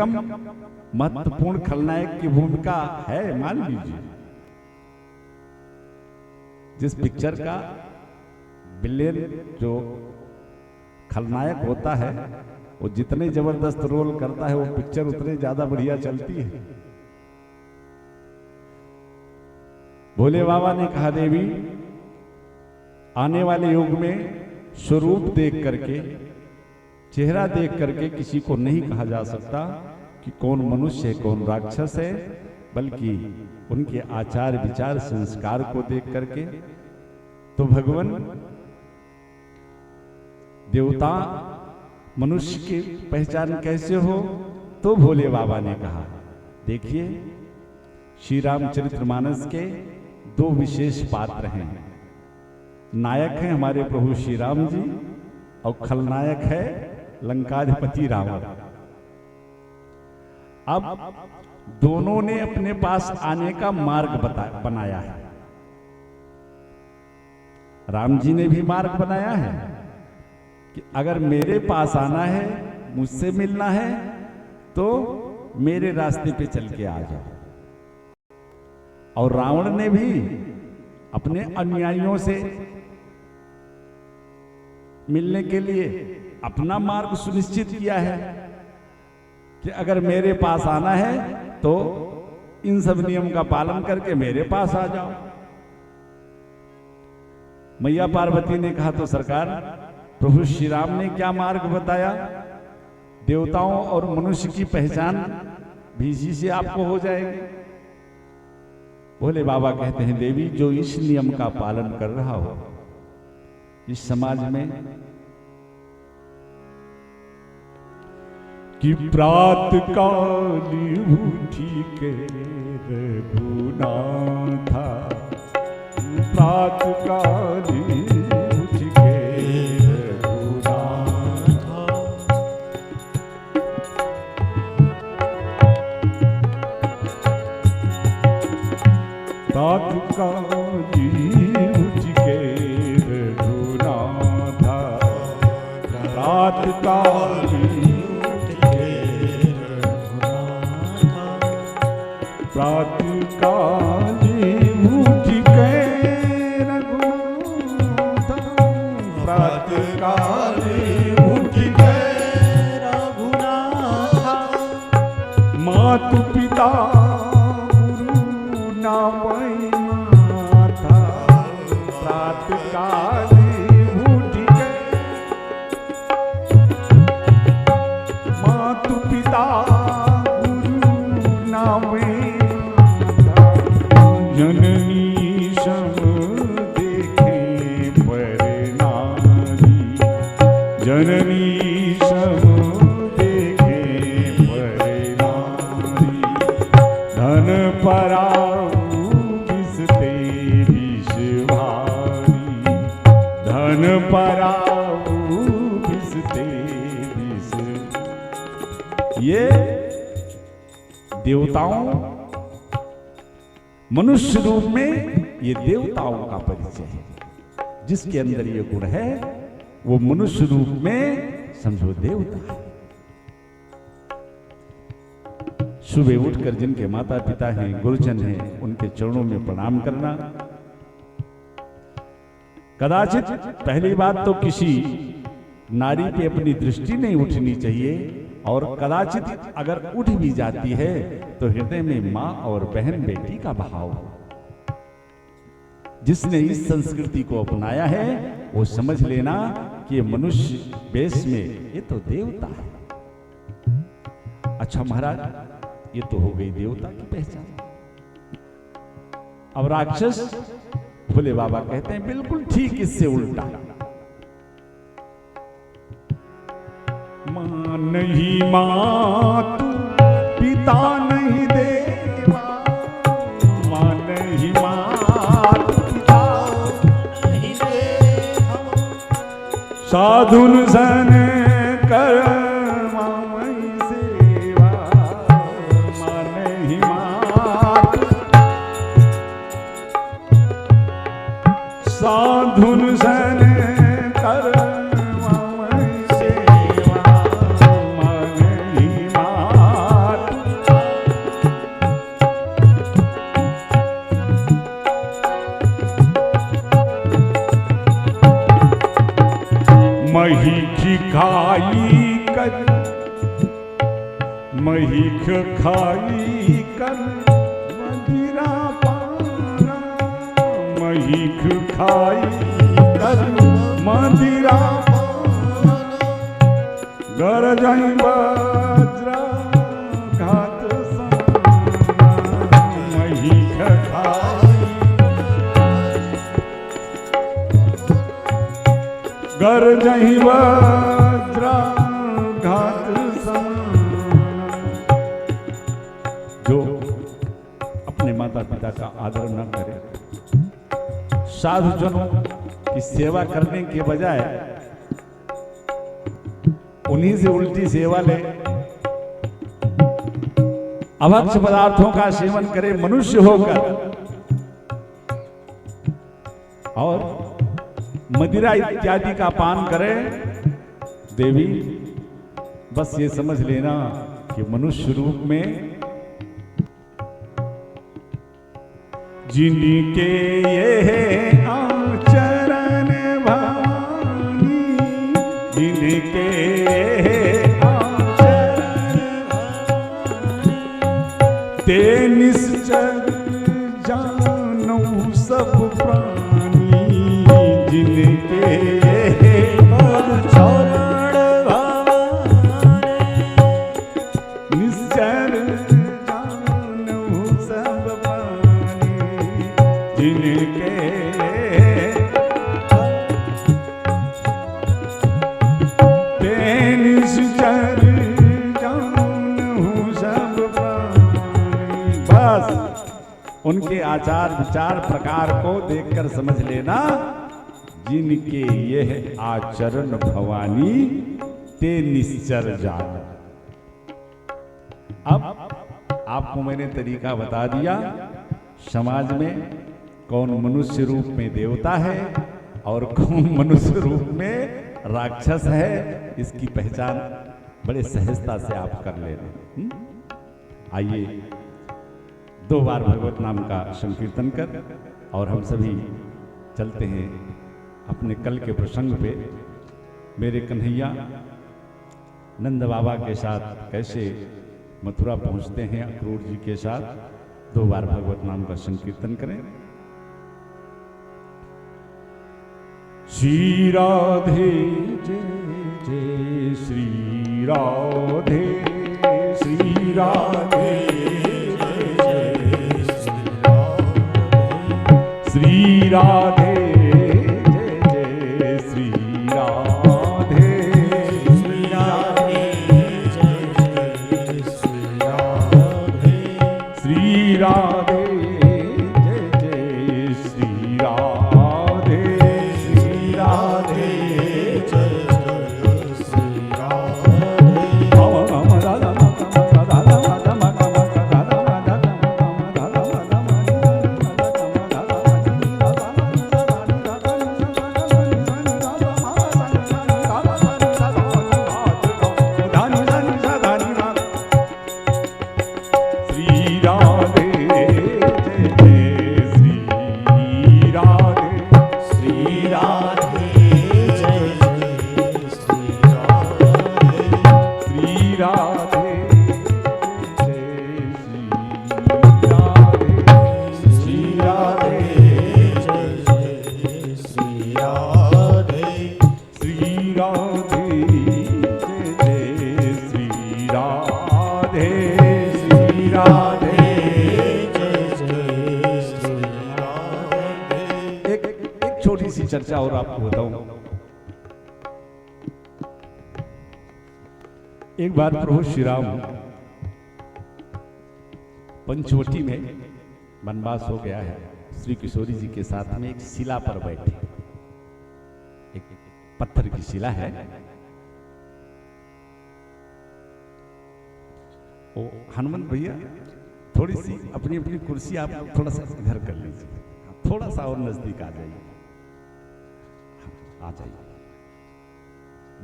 महत्वपूर्ण खलनायक की भूमिका है, मान लीजिए। जिस पिक्चर का विलेन जो खलनायक होता है वो जितने जबरदस्त रोल करता है वो पिक्चर उतने ज्यादा बढ़िया चलती है। भोले बाबा ने कहा, देवी आने वाले युग में स्वरूप देख करके, चेहरा देख करके किसी को नहीं कहा जा सकता कि कौन मनुष्य है कौन राक्षस है, बल्कि उनके आचार विचार संस्कार को देख करके। तो भगवान देवता मनुष्य की पहचान कैसे हो? तो भोले बाबा ने कहा, देखिए श्री रामचरितमानस के दो विशेष पात्र हैं। नायक हैं हमारे प्रभु श्री राम जी और खलनायक है लंकाधिपति रावण। अब दोनों ने अपने पास आने का मार्ग बनाया है। राम जी ने भी मार्ग बनाया है कि अगर मेरे पास आना है, मुझसे मिलना है, तो मेरे रास्ते पे चल के आ जाओ। और रावण ने भी अपने अनुयायियों से मिलने के लिए अपना मार्ग सुनिश्चित किया है कि अगर मेरे पास आना है तो इन सब नियम का पालन करके मेरे पास आ जाओ। मैया पार्वती ने कहा, तो सरकार प्रभु श्री राम ने क्या मार्ग बताया? देवताओं और मनुष्य की पहचान भी इसी से आपको हो जाएगी। भोले बाबा कहते हैं, देवी जो इस नियम का पालन कर रहा हो, इस समाज में कि प्रात काली उठी के रघुनाथा, प्रात काली उठ के रघुनाथा, प्रात काली उठ के रघुनाथा, प्रात काली प्रात काली उठ के रघुनाथा, प्रात काली उठ के रघुनाथा, मातु पिता गुरु नावै माता, प्रात काली उठ के मातु पिता गुरु नावै जननी सम देखे पर नारी, जननी सम देखे पर नारी, धन पराऊ किसते विष भारी, धन पराऊ किसते विष। ये देवताओं मनुष्य रूप में ये देवताओं का परिचय है। जिसके अंदर ये गुण है वो मनुष्य रूप में समझो देवता है। सुबह उठकर जिनके माता पिता हैं, गुरुजन हैं, उनके चरणों में प्रणाम करना। कदाचित पहली बात तो किसी नारी पे अपनी दृष्टि नहीं उठनी चाहिए, और कदाचित अगर उठ भी जाती है तो हृदय में मां और बहन बेटी का भाव हो। जिसने इस संस्कृति को अपनाया है वो समझ लेना कि ये मनुष्य वेश में ये तो देवता है। अच्छा महाराज, ये तो हो गई देवता की पहचान। अब राक्षस, भोले बाबा कहते हैं बिल्कुल ठीक इससे उल्टा। मां नहीं मातु, पिता नहीं देवा, मां नहीं मातु, पिता नहीं देवा, साधुन सन कर मामई सेवा, मां नहीं मातु, साधुन सन कर मामई सेवा, मां नहीं मातु, महीख खाई कर मदिरा पाना, महीख खाई कर मदिरा पाना, गरजई वज्रा घात समाना, महीख खाई गरजई वज्रा घात समाना। जो अपने माता पिता का आदर न करे, साधुजनों की सेवा करने के बजाय उन्हीं से उल्टी सेवा ले, अभक्ष्य पदार्थों का सेवन करे मनुष्य होकर, और मदिरा इत्यादि का पान करे, देवी बस ये समझ लेना कि मनुष्य रूप में जिनके ये आचरण भानी, जिनके आचरण भानी, ते निश्चर जानो सब प्राणी, जिनके आचरण भानी, निश्चर जानो सब प्राणी, जिनके निश्चर जानो सब प्राणी। बस उनके आचार विचार प्रकार को देखकर समझ लेना, जिनके यह आचरण भवानी ते निश्चर जान। अब आपको मैंने तरीका बता दिया, समाज में कौन मनुष्य रूप में देवता है और कौन मनुष्य रूप में राक्षस है, इसकी पहचान बड़े सहजता से आप कर लेना। आइए 2 बार भगवत नाम का संकीर्तन कर और हम सभी चलते हैं अपने कल के प्रसंग पे। मेरे कन्हैया नंद बाबा के साथ कैसे मथुरा पहुंचते हैं अक्रूर जी के साथ। 2 बार भगवत नाम का संकीर्तन करें। श्री राधे जय जय श्री राधे, श्री राधे जय जय श्री राधे, श्री राधे जय जय श्री राधे, श्री राधे जय जय श्री राधे, श्री राधे जय जय श्री राधे, श्री राधे जय जय श्री राधे। चर्चा और आपको बताऊं। एक बार प्रभु श्री राम पंचवटी में वनवास हो गया है, श्री किशोरी जी के साथ में एक शिला पर बैठे, एक पत्थर की शिला है। ओ हनुमंत भैया थोड़ी सी अपनी अपनी कुर्सी आप थोड़ा सा इधर कर लीजिए, थोड़ा सा और नजदीक आ जाइए, आ जाइए।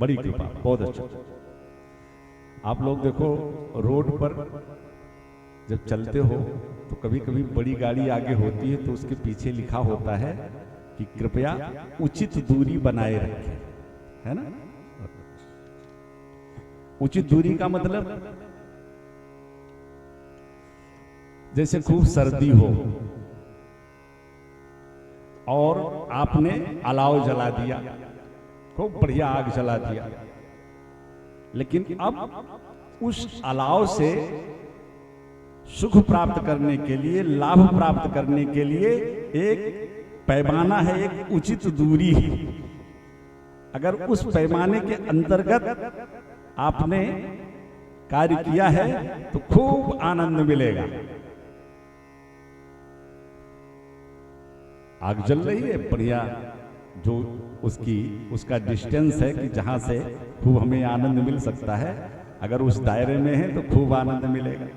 बड़ी कृपा, बहुत अच्छा। आप लोग देखो रोड पर जब चलते हो तो कभी कभी बड़ी गाड़ी आगे होती है तो उसके पीछे लिखा होता है कि कृपया उचित दूरी बनाए रखें, है ना। उचित दूरी का मतलब जैसे खूब सर्दी हो और आपने अलाव जला दिया, खूब बढ़िया आग जला दिया, लेकिन अब उस अलाव से सुख प्राप्त करने के लिए, लाभ प्राप्त करने के लिए एक पैमाना है, एक उचित दूरी है। अगर उस पैमाने के अंतर्गत आपने कार्य किया है तो खूब आनंद मिलेगा। आग जल रही है बढ़िया, जो उसका डिस्टेंस है कि जहां से खूब हमें आनंद मिल सकता है, अगर उस दायरे में है तो खूब आनंद मिलेगा।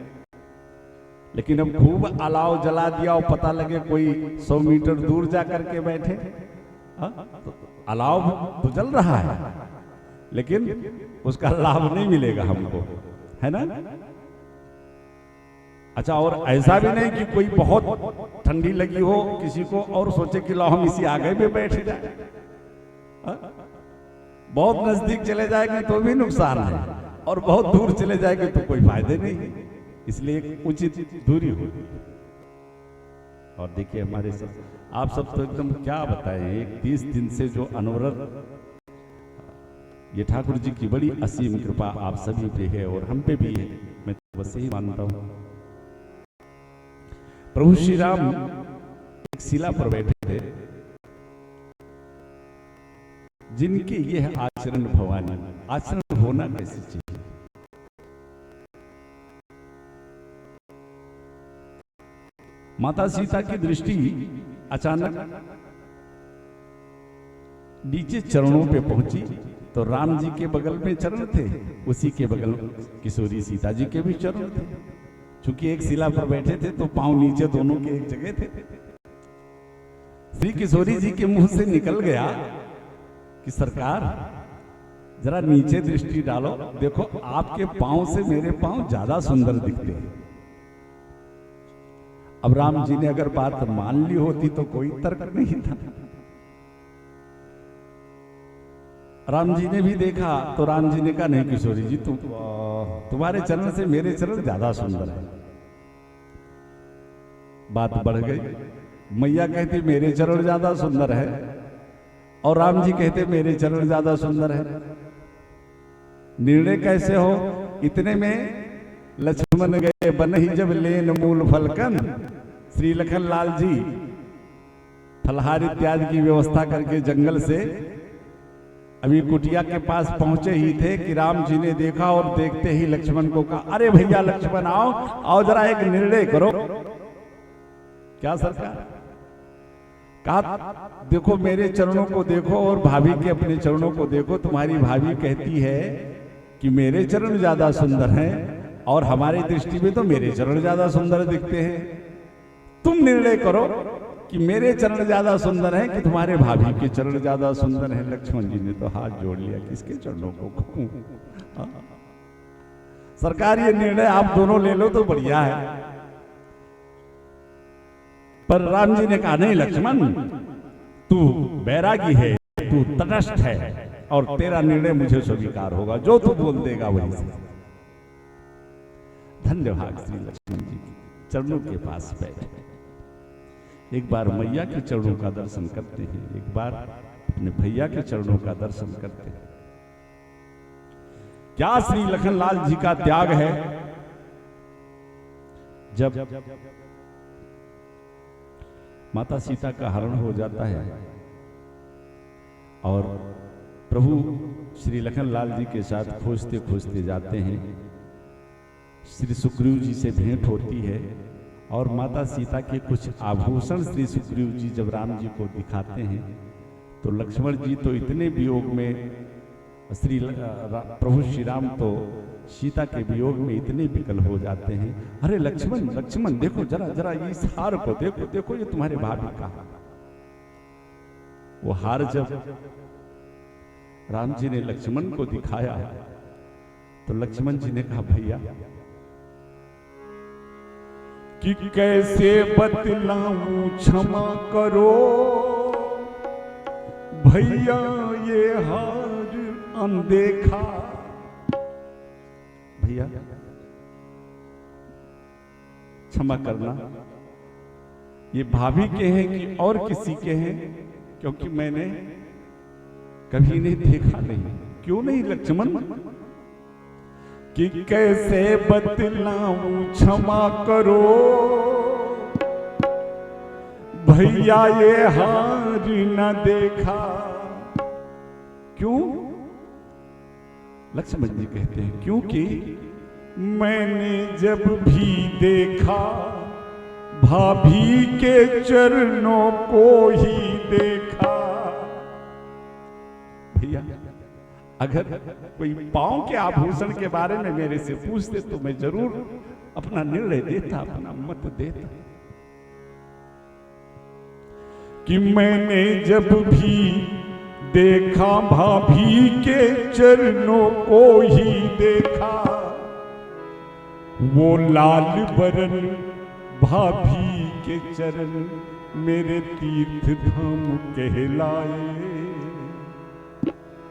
लेकिन अब खूब अलाव जला दिया और पता लगे कोई 100 मीटर दूर जा करके बैठे, तो अलाव तो जल रहा है लेकिन उसका लाभ नहीं मिलेगा हमको, है ना। अच्छा, और ऐसा भी नहीं कि कोई बहुत ठंडी लगी हो किसी को और सोचे कि लो हम इसी आगे में बैठ जाए, बहुत नजदीक चले जाएंगे तो भी नुकसान है और बहुत दूर चले जाएंगे तो कोई फायदे नहीं। इसलिए एक उचित दूरी हो। और देखिए हमारे सब, आप सब तो एकदम क्या बताएं, एक 30 दिन से जो अनवरत, ये ठाकुर जी की बड़ी असीम कृपा आप सभी पे है और हम पे भी है, मैं तो बस यही मानता हूं। प्रभु श्री राम एक शिला पर बैठे थे, जिनके यह आचरण भवानी, आचरण होना कैसी चीज। माता सीता की दृष्टि अचानक नीचे चरणों पे पहुंची तो राम जी के बगल में चरण थे, उसी के बगल किशोरी सीता जी के भी चरण थे। चूंकि एक शिला पर बैठे थे तो पांव नीचे दोनों के एक जगह थे। श्री किशोरी जी के मुंह से निकल गया कि सरकार जरा नीचे दृष्टि डालो, देखो आपके पांव से मेरे पांव ज्यादा सुंदर दिखते हैं। अब राम जी ने अगर बात मान ली होती तो कोई तर्क नहीं था। राम जी ने भी देखा तो राम जी ने कहा नहीं किशोरी जी, तुम्हारे चरण से मेरे चरण ज्यादा सुंदर है। बात बढ़ गई, मैया कहती मेरे चरण ज्यादा सुंदर है और राम जी कहते मेरे चरण ज्यादा सुंदर है। निर्णय कैसे हो? इतने में लक्ष्मण गए बन ही जब लेन मूल फलकन, श्री लखन लाल जी फलहार इत्यादि की व्यवस्था करके जंगल से अभी कुटिया के पास पहुंचे ही थे कि राम जी ने देखा और देखते ही लक्ष्मण को कहा, अरे भैया लक्ष्मण आओ जरा एक निर्णय करो। क्या सरकार? कहा देखो मेरे चरणों को देखो और भाभी के अपने चरणों को देखो। तुम्हारी भाभी कहती है कि मेरे चरण ज्यादा सुंदर हैं और हमारी दृष्टि में तो मेरे चरण ज्यादा सुंदर दिखते हैं। तुम निर्णय करो कि मेरे चरण ज्यादा सुंदर हैं कि तुम्हारे भाभी के चरण ज्यादा सुंदर हैं। लक्ष्मण जी ने तो हाथ जोड़ लिया, किसके चरणों को कहूं? सरकार ये निर्णय आप दोनों ले लो तो बढ़िया है। पर राम जी ने कहा नहीं लक्ष्मण, तू बैरागी है, तू तटस्थ है और तेरा निर्णय मुझे स्वीकार होगा, जो तू बोल देगा वही से। धन्यवाद श्री लक्ष्मण जी चरणों के पास बैठे, एक बार मैया के चरणों का दर्शन करते हैं, एक बार अपने भैया के चरणों का दर्शन करते हैं। क्या श्री लखनलाल जी का त्याग है। जब माता सीता का हरण हो जाता है और प्रभु श्री लखनलाल जी के साथ खोजते खोजते जाते हैं, श्री सुग्रीव जी से भेंट होती है और माता सीता के कुछ आभूषण श्री सुग्रीव जी जब राम जी को दिखाते हैं तो लक्ष्मण जी तो इतने वियोग में, प्रभु श्री राम तो सीता के वियोग में इतने विकल हो जाते हैं। अरे लक्ष्मण लक्ष्मण देखो जरा जरा इस हार को देखो, देखो ये तुम्हारे भाभी का। वो हार जब राम जी ने लक्ष्मण को दिखाया तो लक्ष्मण जी ने कहा भैया कि कैसे बतलाऊं क्षमा करो भैया ये हार अनदेखा। क्षमा करना, ये भाभी के हैं कि और किसी के हैं, क्योंकि मैंने कभी नहीं देखा नहीं। क्यों नहीं लक्ष्मण? कि कैसे बतलाऊं क्षमा करो भैया ये हार न देखा। क्यों? लक्ष्मण जी कहते हैं क्योंकि मैंने जब भी देखा भाभी के चरणों को ही देखा। भैया अगर कोई पांव के आभूषण के बारे में मेरे से पूछते तो मैं जरूर अपना निर्णय देता, अपना मत देता। कि मैंने जब भी देखा भाभी के चरणों को ही देखा, वो लाल बरन भाभी के चरण मेरे तीर्थ धाम कहलाए।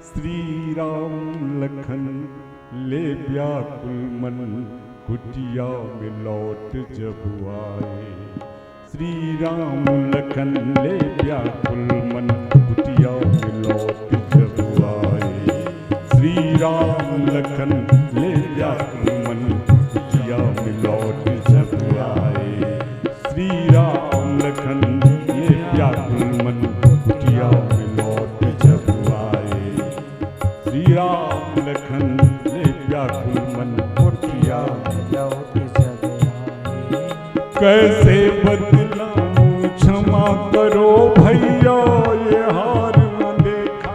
श्री राम लखन ले व्याकुल मन कुटिया में लौट जब आए। श्री राम लखन ले व्याकुल मन कुटिया में लौट जब आए। श्री राम लखन ले व्याकुल मन कुटिया में लौट जब आए। श्री राम लखन ले व्याकुल मन कुटिया में लौट जब आए। श्री राम लखन ले व्याकुल मन कुटिया में लौट जब आए। कैसे बदलाऊं क्षमा करो भैया ये हार न देखा।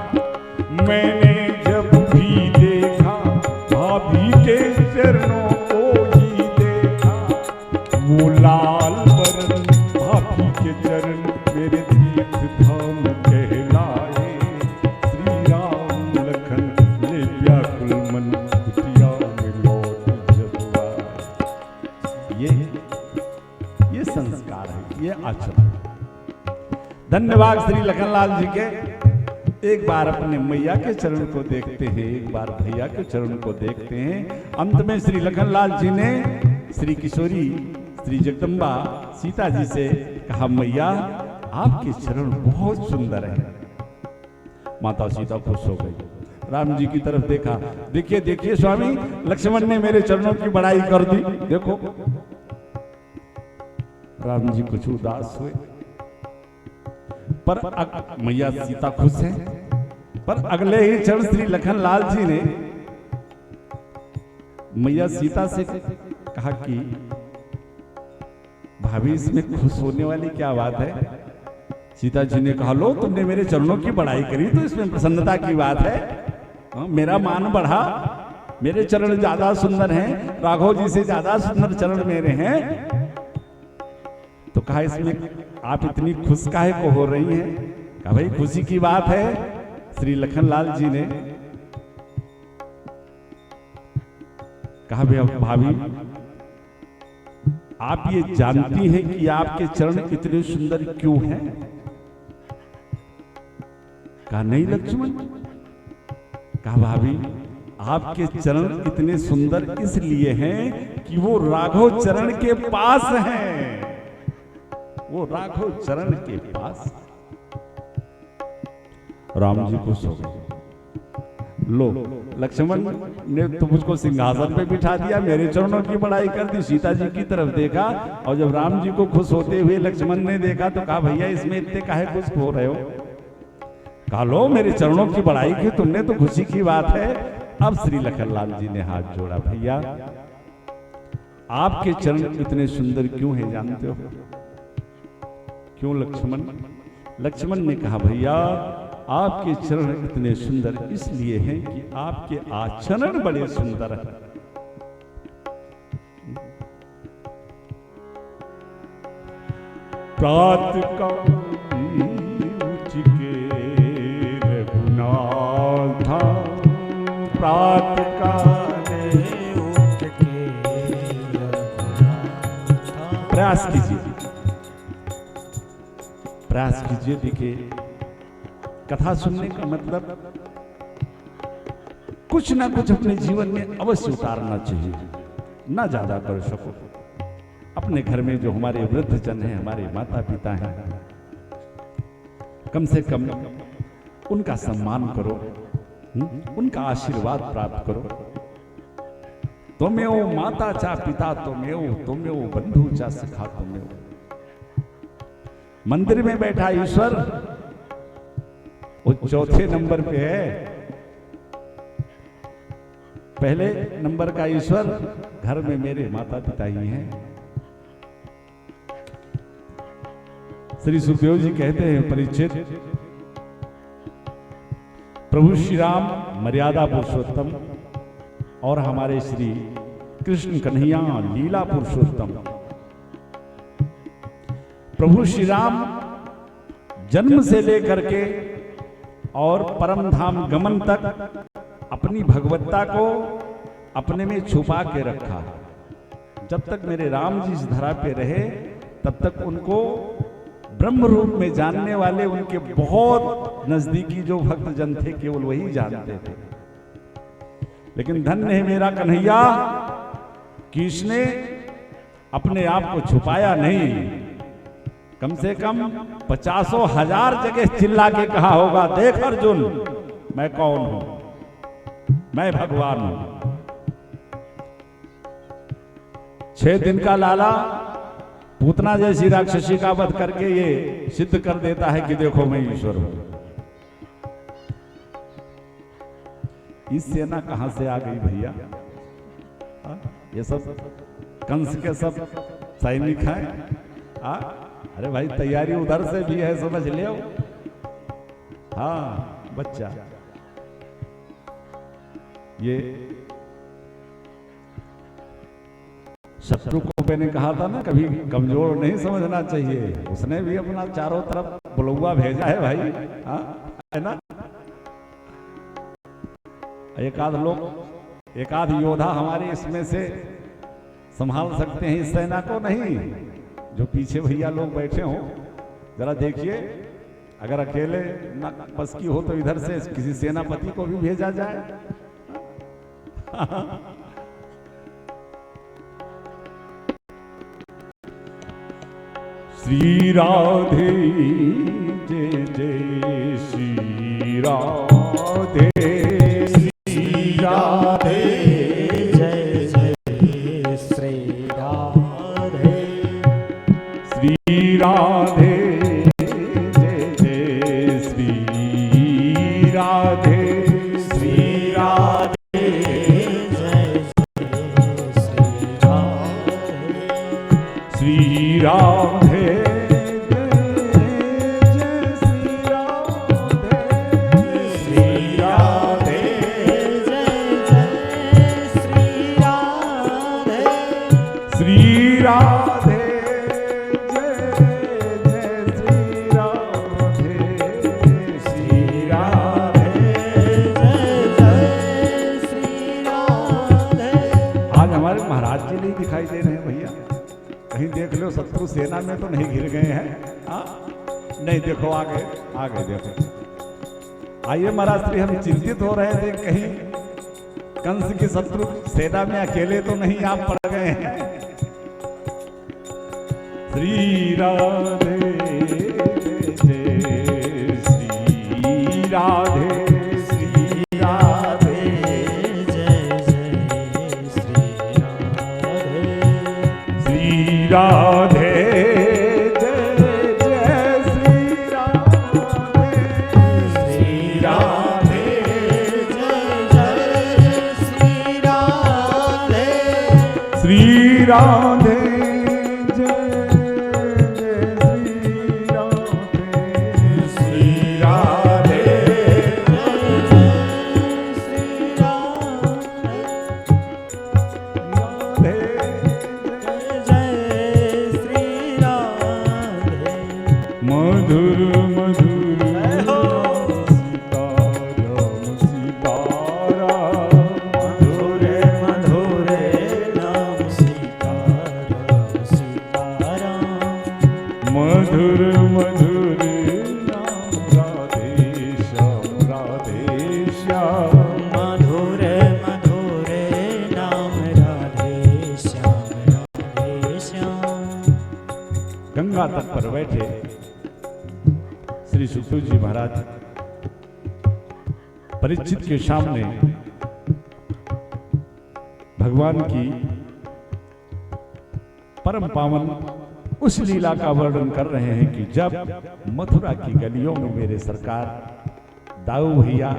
मैंने जब भी देखा भाभी के चरणों को ही देखा। वो लाल बरन भाभी के चरण मेरे तीर्थ धाम कहलाए। श्री राम लखन ले व्याकुल मन कुटिया में लौट जब आए। ये संस्कार है, ये आचरण। धन्यवाद श्री लखनलाल जी के। एक बार अपने मैया के चरण को देखते हैं, एक बार भैया के चरण को देखते हैं। अंत में श्री लखनलाल जी ने श्री किशोरी श्री जगदम्बा सीता जी से कहा, मैया आपके चरण बहुत सुंदर हैं। माता सीता खुश हो गई। राम जी की तरफ देखा, देखिए देखिए स्वामी, लक्ष्मण ने मेरे चरणों की बड़ाई कर दी, देखो। राम जी कुछ उदास हुए, पर मैया सीता खुश है। पर अगले ही क्षण श्री लखनलाल जी ने मैया सीता से कहा कि भाभी इसमें खुश होने वाली क्या बात है। सीता जी ने कहा, लो तुमने मेरे चरणों की बड़ाई करी तो इसमें प्रसन्नता की बात है। मेरा मान बढ़ा, मेरे चरण ज्यादा सुंदर हैं, राघव जी से ज्यादा सुंदर चरण मेरे हैं। तो कहा इसमें आप इतनी खुश काहे को हो रही हैं? कहा भाई खुशी की बात है। श्री लखनलाल जी ने कहा, भाभी आप ये जानती हैं कि आपके चरण इतने सुंदर क्यों हैं? कहा नहीं लक्ष्मण। कहा भाभी आपके चरण इतने सुंदर इसलिए हैं कि वो राघव चरण के पास हैं। वो राघव चरण के पास। राम जी खुश हो गए। लो लक्ष्मण ने तो मुझको सिंहासन पे बिठा दिया, मेरे चरणों की बड़ाई कर दी। सीता जी की तरफ देखा और जब राम जी को खुश होते हुए लक्ष्मण ने देखा तो कहा, भैया इसमें इतने काहे खुश हो रहे हो? कहा लो मेरे चरणों की बड़ाई की तुमने तो खुशी की बात है। अब श्री लखनलाल जी ने हाथ जोड़ा, भैया आपके चरण इतने सुंदर क्यों हैं जानते हो? क्यों लक्ष्मण? लक्ष्मण ने कहा, भैया आपके चरण इतने सुंदर इसलिए हैं कि आपके आचरण बड़े सुंदर हैं। प्रातः काल उठ के रघुनाथ, प्रातः काल उठ के प्रयास कीजिए, प्रयास कीजिए। देखिए कथा सुनने का मतलब कुछ ना कुछ अपने जीवन में अवश्य उतारना चाहिए, ना ज्यादा कर सको। अपने घर में जो हमारे वृद्ध जन हैं, हमारे माता पिता हैं, कम से कम उनका सम्मान करो, उनका आशीर्वाद प्राप्त करो। त्वमेव माता चा पिता त्वमेव बंधु चा सखा त्वमेव। मंदिर में बैठा ईश्वर वो चौथे नंबर पे है। पहले नंबर का ईश्वर घर में मेरे माता पिता ही हैं। श्री सुखदेव जी कहते हैं परीक्षित, प्रभु श्री राम मर्यादा पुरुषोत्तम और हमारे श्री कृष्ण कन्हैया लीला पुरुषोत्तम। प्रभु श्री राम जन्म से लेकर के और परम धाम गमन तक अपनी भगवत्ता को अपने में छुपा के रखा। जब तक मेरे राम जी इस धरा पे रहे तब तक उनको ब्रह्म रूप में जानने वाले उनके बहुत नजदीकी जो भक्त जन थे केवल वही जानते थे। लेकिन धन्य है मेरा कन्हैया कि इसने अपने आप को छुपाया नहीं। कम से कम 50,000 जगह चिल्ला के कहा होगा, देख अर्जुन मैं कौन हूं, मैं भगवान हूं। 6 दिन का लाला पूतना जैसी राक्षसी का वध करके ये सिद्ध कर देता है कि देखो मैं ईश्वर हूं। इस सेना कहां से आ गई भैया? ये सब कंस के सब सैनिक हैं। अरे भाई तैयारी उधर से भी है, समझ लियो। हाँ बच्चा, ये शत्रु को मैंने कहा था ना, कभी कमजोर नहीं समझना चाहिए। उसने भी अपना चारों तरफ बुलौआ भेजा है भाई, है ना। एक आध योद्धा हमारे इसमें से संभाल सकते हैं इस सेना को, नहीं जो पीछे भैया लोग बैठे हों। जरा देखिए, अगर अकेले न बस की हो तो इधर से किसी सेनापति को भी भेजा जाए। श्री राधे जय जय श्री राधे, श्री राधे जय जय श्री राधे, श्री राधे जय जय श्री राधे, श्री राधे जय जय श्री राधे, श्री राधे शत्रु सेना में तो नहीं घिर गए हैं। नहीं देखो आगे आगे देखो। आइए महाराज श्री, हम चिंतित हो रहे थे कहीं कंस की शत्रु सेना में अकेले तो नहीं आप पड़ गए हैं। श्री राधे जय श्री राधे, श्री राधे जय जय श्री राधे, श्री राधे राधे जय जय श्री राधे, श्री राधे जय श्री राधे, मधुर मधुर मधुर मधुर नाम राधे श्याम, राधे श्याम, मधुर मधुर नाम राधे श्याम, राधे श्याम, गंगा तट पर बैठे श्री सुखदेव जी महाराज परीक्षित के सामने भगवान की परम पावन उस लीला का वर्णन कर रहे हैं कि जब मथुरा की गलियों में मेरे सरकार दाऊ भैया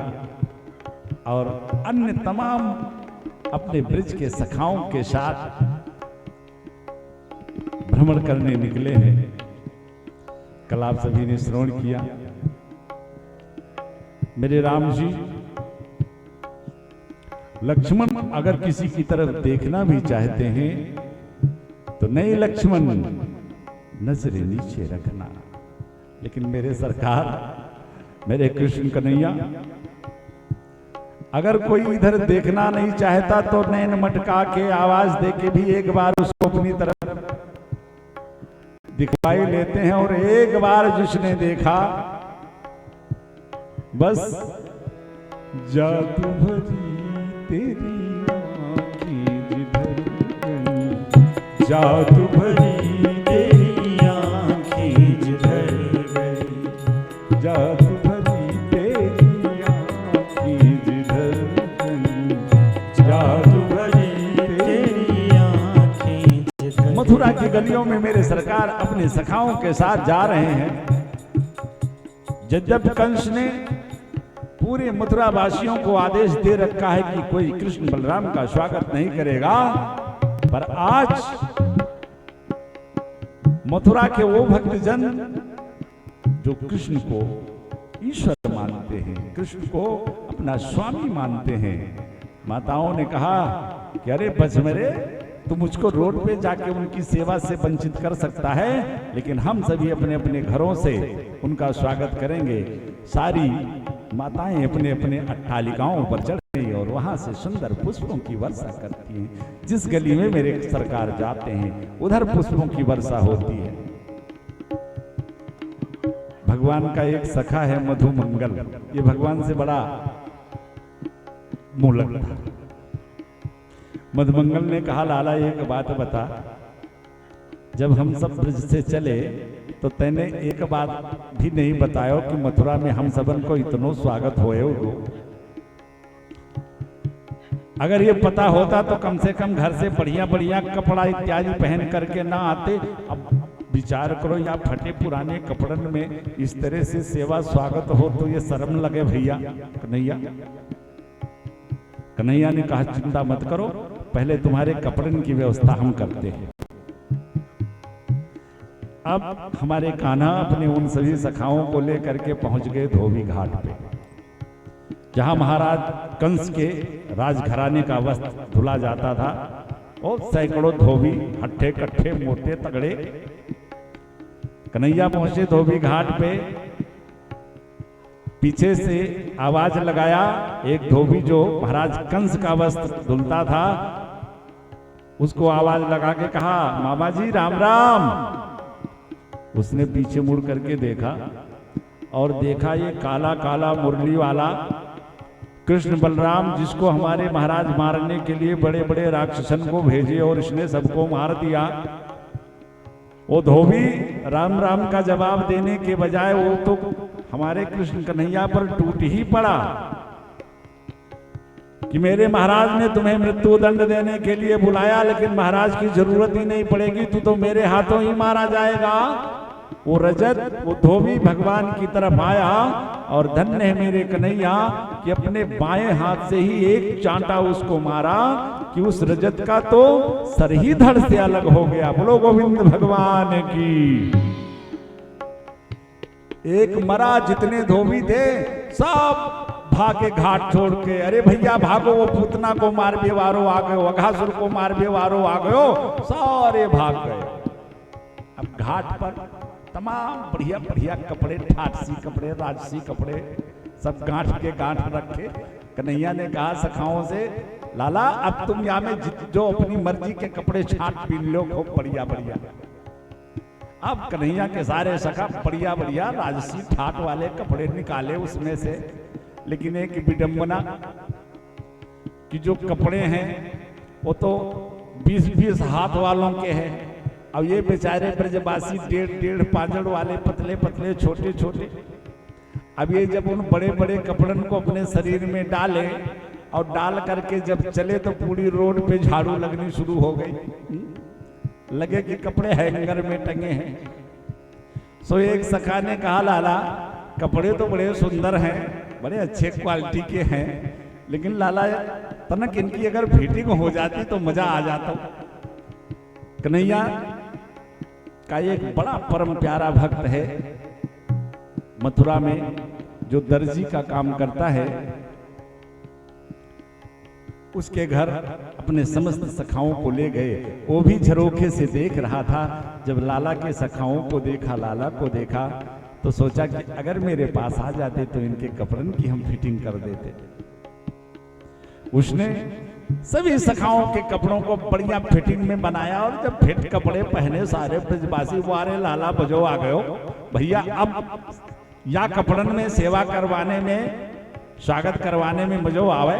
और अन्य तमाम अपने ब्रिज के सखाओं के साथ भ्रमण करने निकले हैं। कल आप सभी ने श्रवण किया, मेरे राम जी लक्ष्मण अगर किसी की तरफ देखना भी चाहते हैं तो नहीं लक्ष्मण, नजरें नीचे रखना। लेकिन मेरे सरकार, मेरे कृष्ण कन्हैया, अगर कोई इधर देखना नहीं चाहता तो नैन मटका के आवाज देके भी एक बार उसको अपनी तरफ दिखवाई लेते हैं। और एक बार जिसने देखा बस जादू भरी तेरी आँखें जिधर गई, जादू भरी तेरी आँखें जिधर गई, जादू भरी तेरी आँखें जिधर गई, जादू भरी तेरी आँखें जिधर। मथुरा की गलियों में मेरे सरकार अपने सखाओं के साथ जा रहे हैं। जब कंस ने पूरे मथुरा वासियों को आदेश दे रखा है कि कोई कृष्ण बलराम का स्वागत नहीं करेगा, पर आज मथुरा के वो भक्तजन जो कृष्ण को ईश्वर मानते हैं, कृष्ण को अपना स्वामी मानते हैं, माताओं ने कहा कि अरे बच मेरे, तू मुझको रोड पे जाके उनकी सेवा से वंचित कर सकता है, लेकिन हम सभी अपने अपने घरों से उनका स्वागत करेंगे। सारी माताएं अपने अपने अट्टालिकाओं पर चढ़ गई और वहां से सुंदर पुष्पों की वर्षा करती हैं। जिस गली में मेरे सरकार जाते हैं उधर पुष्पों की वर्षा होती है। भगवान का एक सखा है मधुमंगल, ये भगवान से बड़ा मुंह लगता। मधुमंगल ने कहा, लाला एक बात बता, जब हम सब ब्रज से चले तो तैने एक बात भी नहीं बतायो कि मथुरा में हम सबन को इतनो स्वागत होए हो। अगर ये पता होता तो कम से कम घर से बढ़िया बढ़िया कपड़ा इत्यादि पहन करके ना आते। अब विचार करो, या फटे पुराने कपड़न में इस तरह से सेवा स्वागत हो तो ये शर्म लगे भैया। कन्हैया ने कहा, चिंता मत करो, पहले तुम्हारे कपड़न की व्यवस्था हम करते हैं। अब हमारे कान्हा अपने उन सभी सखाओं को लेकर के पहुंच गए धोबी घाट पे, जहां महाराज कंस के राजघराने का वस्त्र धुला जाता था। और सैकड़ों धोबी, हट्ठे कट्ठे, मोटे तगड़े। कन्हैया पहुंचे धोबी घाट पे, पीछे से आवाज लगाया। एक धोबी जो महाराज कंस का वस्त्र धुलता था, उसको आवाज लगा के कहा, मामा जी राम राम। उसने पीछे मुड़ करके देखा और देखा ये काला काला मुरली वाला कृष्ण बलराम, जिसको हमारे महाराज मारने के लिए बड़े बड़े राक्षसन को भेजे और इसने सबको मार दिया। वो धोबी राम राम का जवाब देने के बजाय वो तो हमारे कृष्ण कन्हैया पर टूट ही पड़ा कि मेरे महाराज ने तुम्हें मृत्यु दंड देने के लिए बुलाया, लेकिन महाराज की जरूरत ही नहीं पड़ेगी, तू तो मेरे हाथों ही मारा जाएगा। वो रजत, वो धोबी भगवान की तरफ आया और धन्य है मेरे कन्हैया कि अपने बाएं हाथ से ही एक चांटा उसको मारा कि उस रजत का तो सर ही धड़ से अलग हो गया। बोलो गोविंद भगवान की। एक मरा, जितने धोबी थे सब भागे घाट छोड़ के। अरे भैया भागो, वो पूतना को मार बेवारो आ गयो, अघासुर को मार बेवारो आ गयो, सारे भाग गए। अब घाट पर तमाम बढ़िया बढ़िया कपड़े, ठाटसी कपड़े, राजसी कपड़े, सब गांठ के गांठ रखे। कन्हैया ने कहा सखाओं से, लाला अब तुम यहाँ में जो अपनी मर्जी के कपड़े छाट पीन लो, खूब बढ़िया बढ़िया। अब कन्हैया के सारे सखा बढ़िया बढ़िया राजसी ठाट वाले कपड़े निकाले उसमें से। लेकिन एक विडंबना कि जो कपड़े हैं वो तो 20-20 हाथ वालों के हैं, अब ये बेचारे ब्रजवासी 1.5 पांजड़ वाले पतले पतले छोटे छोटे, अब ये जब उन बड़े बड़े कपड़न को अपने शरीर में डाले और डाल करके जब चले तो पूरी रोड पे झाड़ू लगनी शुरू हो गई, लगे कि कपड़े हैंगर में टंगे हैं। सो एक सखा ने कहा, लाला कपड़े तो बड़े सुंदर हैं, बड़े अच्छे क्वालिटी के हैं, लेकिन लाला तनक इनकी अगर फिटिंग हो जाती तो मजा आ जाता। कन्हैया का एक बड़ा परम प्यारा भक्त है मथुरा में, जो दर्जी का काम करता है। उसके घर अपने समस्त सखाओं को ले गए। वो भी झरोखे से देख रहा था। जब लाला के सखाओं को देखा, लाला को देखा, तो सोचा कि अगर मेरे पास आ जाते तो इनके कपड़न की हम फिटिंग कर देते। उसने सभी सखाओं के कपड़ों को बढ़िया फिटिंग में बनाया और जब फिट कपड़े पहने सारे ब्रजवासी, वारे लाला बजो आ गयो भैया, अब या कपड़न में सेवा करवाने में, स्वागत करवाने में मजो आवे,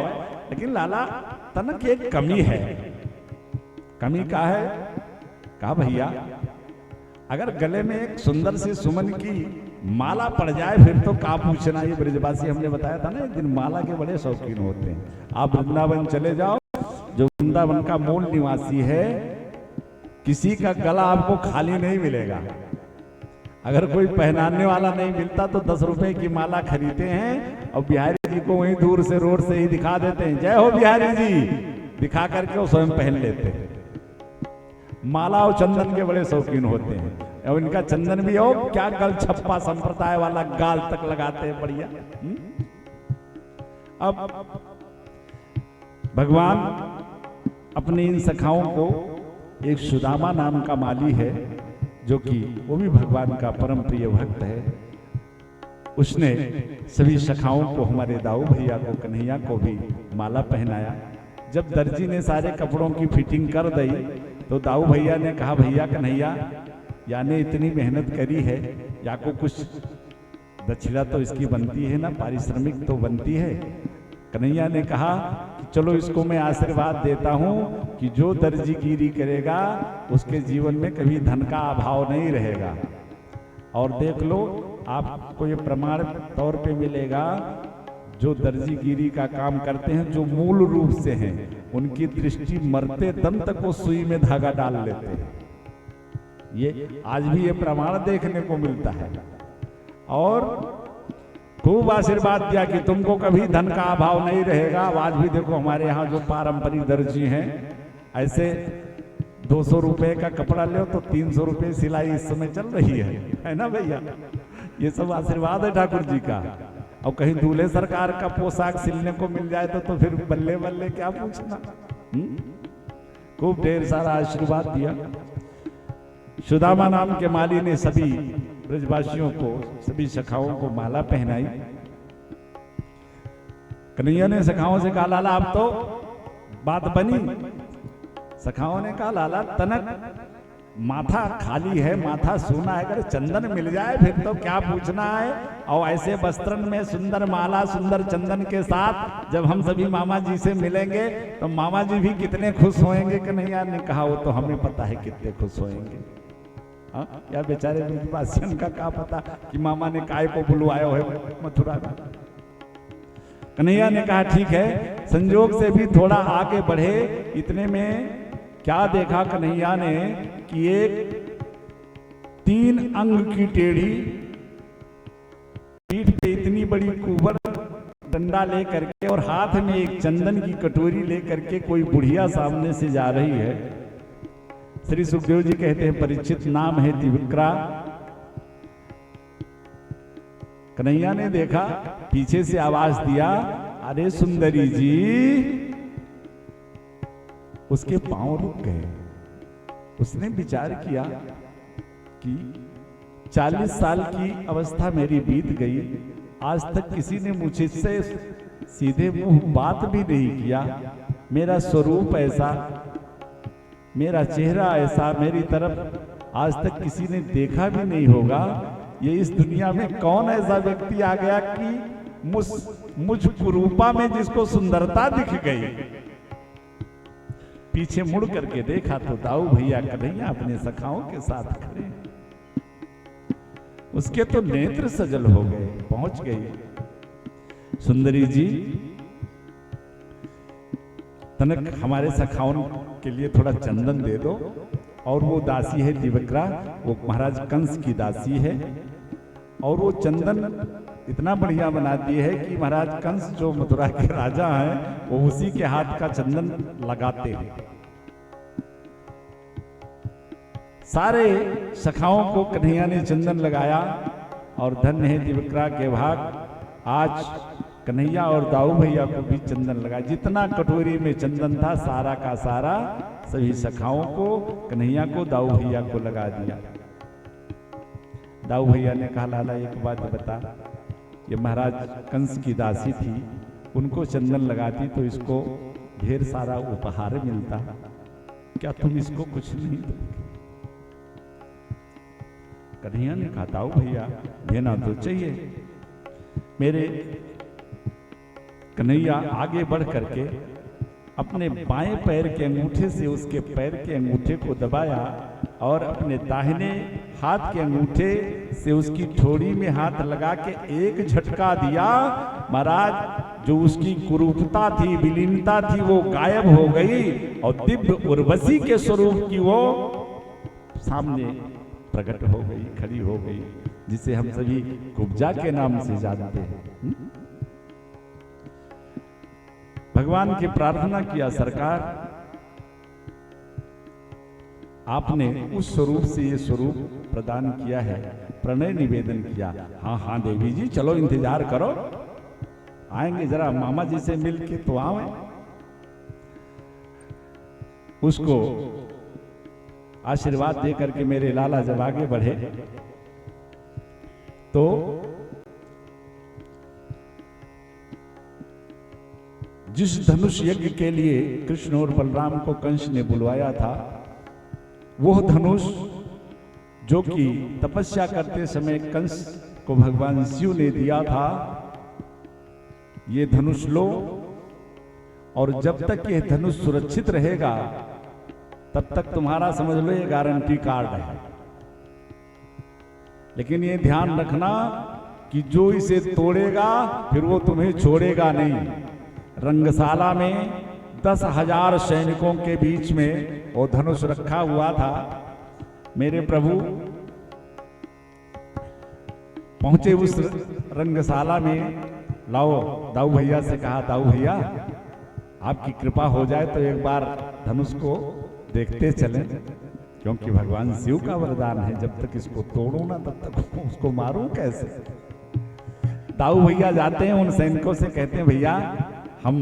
लेकिन लाला तनक एक कमी है। कमी का है? कहा भैया अगर गले में एक सुंदर सी सुमन की माला पड़ जाए फिर तो का पूछना। ये ब्रजवासी हमने बताया था ना एक दिन, माला के बड़े शौकीन होते हैं। आप वृंदावन चले जाओ, जो वृंदावन का मूल निवासी है, किसी का गला आपको खाली नहीं मिलेगा। अगर कोई पहनाने वाला नहीं मिलता तो 10 रुपए की माला खरीदते हैं और बिहारी जी को वहीं दूर से रोड से ही दिखा देते हैं, जय हो बिहारी जी, दिखा करके वो स्वयं पहन लेते हैं। माला और चंदन के बड़े शौकीन होते हैं और इनका चंदन भी हो क्या, गल छप्पा संप्रदाय वाला गाल तक लगाते हैं बढ़िया। अब भगवान अपने इन सखाओं को, एक सुदामा नाम का माली है जो कि वो भी भगवान का परम प्रिय भक्त है, उसने सभी सखाओं को, हमारे दाऊ भैया को, कन्हैया को भी माला पहनाया। जब दर्जी ने सारे कपड़ों की फिटिंग कर दी तो दाऊ भैया ने कहा, भैया कन्हैया याने इतनी मेहनत करी है, या को कुछ दक्षिणा तो इसकी बनती है ना, पारिश्रमिक तो बनती है। कन्हैया ने कहा कि चलो इसको मैं आशीर्वाद देता हूं कि जो दर्जीगिरी करेगा उसके जीवन में कभी धन का अभाव नहीं रहेगा। और देख लो आपको ये प्रमाण तौर पे मिलेगा, जो दर्जीगिरी का काम करते हैं, जो मूल रूप से हैं, उनकी दृष्टि मरते दम तक वो सुई में धागा डाल लेते हैं। ये आज भी ये प्रमाण देखने को मिलता है। और खूब आशीर्वाद दिया कि तुमको कभी धन का अभाव नहीं रहेगा। आज भी देखो हमारे यहाँ जो पारंपरिक दर्जी हैं, ऐसे 200 रुपए का कपड़ा लो तो 300 रुपए सिलाई इस समय चल रही है ना भैया। ये सब आशीर्वाद है ठाकुर जी का। और कहीं दूल्हे सरकार का पोशाक सिलने को मिल जाए तो फिर बल्ले बल्ले क्या पूछना। खूब ढेर सारा आशीर्वाद दिया। सुदामा नाम के माली ने सभी ब्रजवासियों को, सभी सखाओं को माला पहनाई। कन्हैया ने सखाओं से कहा, लाला अब तो बात बनी। सखाओं ने कहा, लाला तनक माथा खाली है, माथा सूना है, अगर चंदन मिल जाए फिर तो क्या पूछना है। और ऐसे वस्त्रन में सुंदर माला, सुंदर चंदन के साथ जब हम सभी मामा जी से मिलेंगे तो मामा जी भी कितने खुश होंगे। कन्हैया ने कहा, वो तो हमें पता है कितने खुश होंगे। क्या बेचारे ब्रजवासियों का क्या पता कि मामा ने काय को बुलवाया है मथुरा में। कन्हैया ने कहा, ठीक है, संजोग से भी थोड़ा आगे बढ़े। इतने में क्या देखा कन्हैया ने कि एक 3 अंग की टेढ़ी, पीठ पे इतनी बड़ी कुबर डंडा लेकर के और हाथ में एक चंदन की कटोरी लेकर के कोई बुढ़िया सामने से जा रही है। श्री सुखदेव जी कहते हैं, परीक्षित नाम है त्रिविक्रा। कन्हैया ने देखा, पीछे से आवाज दिया, अरे सुंदरी जी। उसके पांव रुक गए। उसने विचार किया कि 40 साल की अवस्था मेरी बीत गई, आज तक किसी ने मुझसे सीधे मुंह बात भी नहीं किया। मेरा स्वरूप ऐसा, मेरा चेहरा ऐसा मेरी तरफ आज तक किसी ने देखा भी नहीं होगा। ये इस दुनिया में कौन ऐसा व्यक्ति आ गया कि मुझ कुरूपा में जिसको सुंदरता दिख गई। पीछे मुड़ करके देखा तो दाऊ भैया कन्हैया अपने सखाओं के साथ खड़े। उसके तो नेत्र सजल हो गए, पहुंच गई। सुंदरी जी, तनक हमारे सखाओं के लिए थोड़ा चंदन दे दो। और वो दासी है दिवक्रा, वो महाराज कंस की दासी है, और वो चंदन इतना बढ़िया बनाती है कि महाराज कंस जो मथुरा के राजा हैं वो उसी के हाथ का चंदन लगाते हैं। सारे सखाओं को कन्हैया ने चंदन लगाया, और धन्य है दिवक्रा के भाग, आज कन्हैया और दाऊ भैया को भी चंदन लगा। जितना कटोरी में चंदन था सारा का सारा सभी सखाओं को, कन्हैया को, दाऊ भैया को लगा दिया। दाऊ भैया ने कहा, लाला एक बात बता, ये महाराज कंस की दासी थी, उनको चंदन लगाती तो इसको ढेर सारा उपहार मिलता, क्या तुम इसको कुछ नहीं दोगे? कन्हैया ने कहा, दाऊ भैया देना तो चाहिए। मेरे कन्हैया आगे बढ़ करके अपने बाएं पैर के अंगूठे से उसके पैर के अंगूठे को दबाया, और अपने दाहिने हाथ के अंगूठे से उसकी ठोड़ी में हाथ लगा के एक झटका दिया। महाराज जो उसकी कुरूपता थी, विलीनता थी, वो गायब हो गई, और दिव्य उर्वशी के स्वरूप की वो सामने प्रकट हो गई, खड़ी हो गई, जिसे हम सभी कुब्जा के नाम से जानते हैं। भगवान की प्रार्थना किया, सरकार आपने उस स्वरूप से ये स्वरूप प्रदान किया है, प्रणय निवेदन किया। हाँ हाँ देवी जी, चलो इंतजार करो, आएंगे, जरा मामा जी से मिल के तो आए। उसको आशीर्वाद दे करके मेरे लाला जब आगे बढ़े तो जिस धनुष यज्ञ के लिए कृष्ण और बलराम को कंस ने बुलवाया था, वह धनुष जो कि तपस्या करते समय कंस को भगवान शिव ने दिया था, ये धनुष लो, और जब तक यह धनुष सुरक्षित रहेगा तब तक तुम्हारा समझ लो ये गारंटी कार्ड है। लेकिन ये ध्यान रखना कि जो इसे तोड़ेगा फिर वो तुम्हें छोड़ेगा नहीं। रंगशाला में 10,000 सैनिकों के बीच में वो धनुष रखा हुआ था। मेरे प्रभु पहुंचे उस रंगशाला में, लाओ, दाऊ भैया से कहा, दाऊ भैया आपकी कृपा हो जाए तो एक बार धनुष को देखते चलें, क्योंकि भगवान शिव का वरदान है, जब तक इसको तोड़ू ना तब तक उसको मारूं कैसे। दाऊ भैया जाते हैं, उन सैनिकों से कहते हैं, भैया हम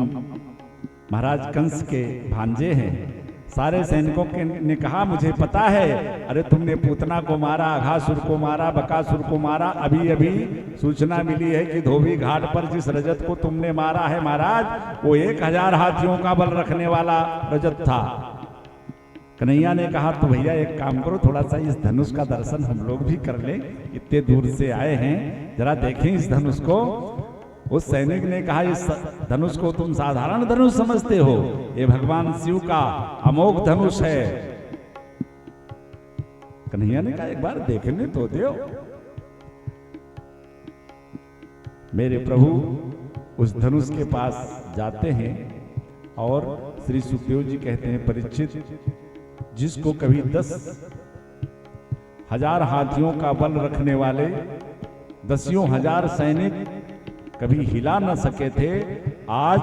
महाराज कंस के भांजे हैं। सारे सैनिकों ने कहा, मुझे पता है, अरे तुमने पूतना को मारा, अघासुर को मारा, बकासुर को मारा, अभी अभी सूचना मिली है कि धोबी घाट पर जिस रजत को तुमने मारा है महाराज, वो 1000 हाथियों का बल रखने वाला रजत था। कन्हैया ने कहा, तो भैया एक काम करो, थोड़ा सा इस धनुष का दर्शन हम लोग भी कर लें, इतने दूर से आए हैं, जरा देखें इस धनुष को। उस सैनिक ने कहा, इस धनुष को तुम साधारण धनुष समझते हो, ये भगवान शिव का अमोघ धनुष है। कन्हैया ने कहा, एक बार देखने तो दो। मेरे प्रभु उस धनुष के पास जाते हैं और श्री सुखदेव जी कहते हैं, परीक्षित, जिसको कभी 10,000 हाथियों का बल रखने वाले 10,000 सैनिक कभी हिला न सके थे, आज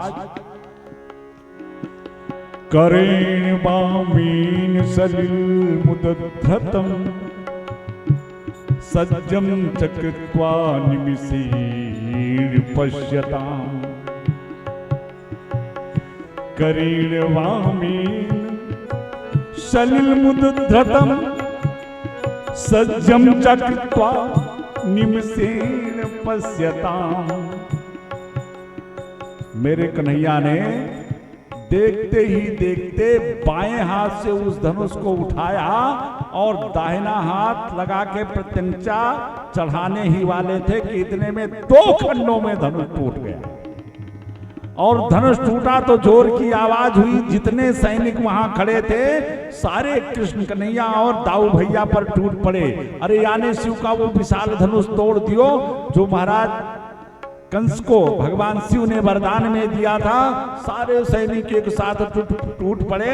करेण वामीन सलिल मुदधृतम सज्जम चकृत्वा निमिषेण पश्यताम्। करेण वामीन सलिल मुदधृतम सज्जम चकृत्वा निमिषेण पश्यताम्। मेरे कन्हैया ने देखते ही देखते बाएं हाथ से उस धनुष को उठाया और दाहिना हाथ लगा के प्रत्यंचा चढ़ाने ही वाले थे कि इतने में 2 खंडों में धनुष टूट गया और धनुष टूटा तो जोर की आवाज हुई। जितने सैनिक वहां खड़े थे सारे कृष्ण कन्हैया और दाऊ भैया पर टूट पड़े। अरे यानी शिव का वो विशाल धनुष तोड़ दियो जो महाराज कंस को भगवान शिव ने वरदान में दिया था। सारे सैनिक एक साथ टूट पड़े।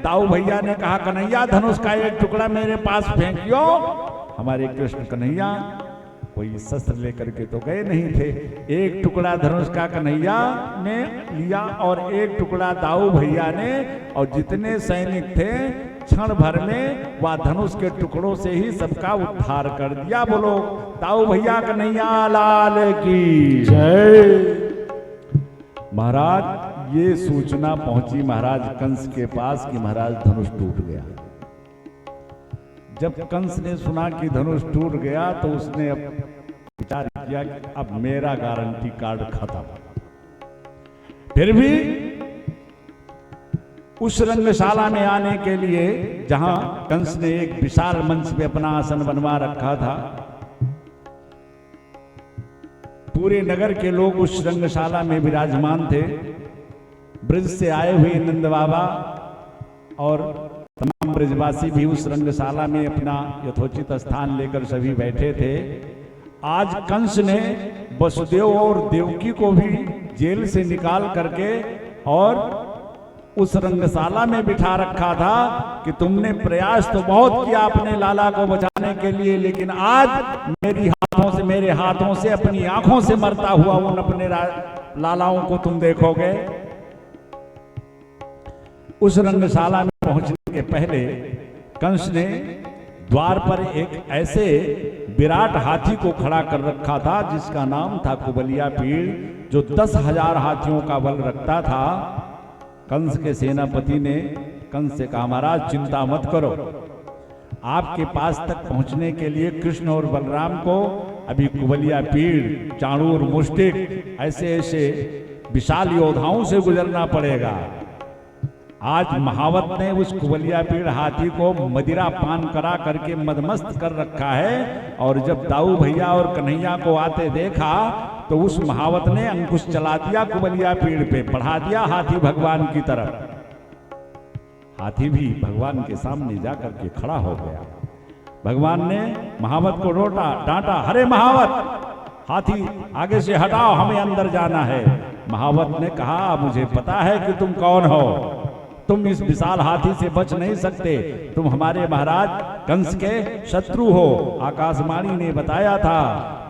दाऊ भैया ने कहा कन्हैया धनुष का एक टुकड़ा मेरे पास फेंकियो। हमारे कृष्ण कन्हैया कोई शस्त्र लेकर के तो गए नहीं थे। एक टुकड़ा धनुष का कन्हैया ने लिया और एक टुकड़ा दाऊ भैया ने, और जितने सैनिक थे क्षण भर में वह धनुष के टुकड़ों से ही सबका उद्धार कर दिया। बोलो दाऊ भैया कन्हैया लाल की जय। महाराज ये सूचना पहुंची महाराज कंस के पास कि महाराज धनुष टूट गया। जब कंस ने सुना कि धनुष टूट गया तो उसने अब विचार किया कि अब मेरा गारंटी कार्ड खत्म। फिर भी उस रंगशाला में आने के लिए जहां कंस ने एक विशाल मंच पे अपना आसन बनवा रखा था, पूरे नगर के लोग उस रंगशाला में विराजमान थे। ब्रज से आए हुए नंद बाबा और तमाम ब्रजवासी भी उस रंगशाला में अपना यथोचित स्थान लेकर सभी बैठे थे। आज कंस ने वसुदेव और देवकी को भी जेल से निकाल करके और उस रंगशाला में बिठा रखा था कि तुमने प्रयास तो बहुत किया अपने लाला को बचाने के लिए, लेकिन आज मेरे हाथों से अपनी आंखों से मरता हुआ उन अपने लालाओं को तुम देखोगे। उस रंगशाला में पहुंचने के पहले कंस ने द्वार पर एक ऐसे विराट हाथी को खड़ा कर रखा था जिसका नाम था कुबलिया पीड़, जो 10,000 हाथियों का बल रखता था। कंस के सेनापति ने कंस से कहा महाराज चिंता मत करो, आपके पास तक पहुंचने के लिए कृष्ण और बलराम को अभी कुबलिया पीड़, चाणूर, मुष्टिक ऐसे ऐसे विशाल योद्धाओं से गुजरना पड़ेगा। आज महावत ने उस कुबलिया पीड़ हाथी को मदिरा पान करा करके मदमस्त कर रखा है, और जब दाऊ भैया और कन्हैया को आते देखा तो उस महावत ने अंकुश चला दिया कुबलिया पीड़ पे, बढ़ा दिया हाथी भगवान की तरफ। हाथी भी भगवान के सामने जाकर के खड़ा हो गया। भगवान ने महावत को डांटा, अरे महावत हाथी आगे से हटाओ, हमें अंदर जाना है। महावत ने कहा मुझे पता है कि तुम कौन हो, तुम इस विशाल हाथी से बच नहीं सकते, तुम हमारे महाराज कंस के शत्रु हो। आकाशवाणी ने बताया था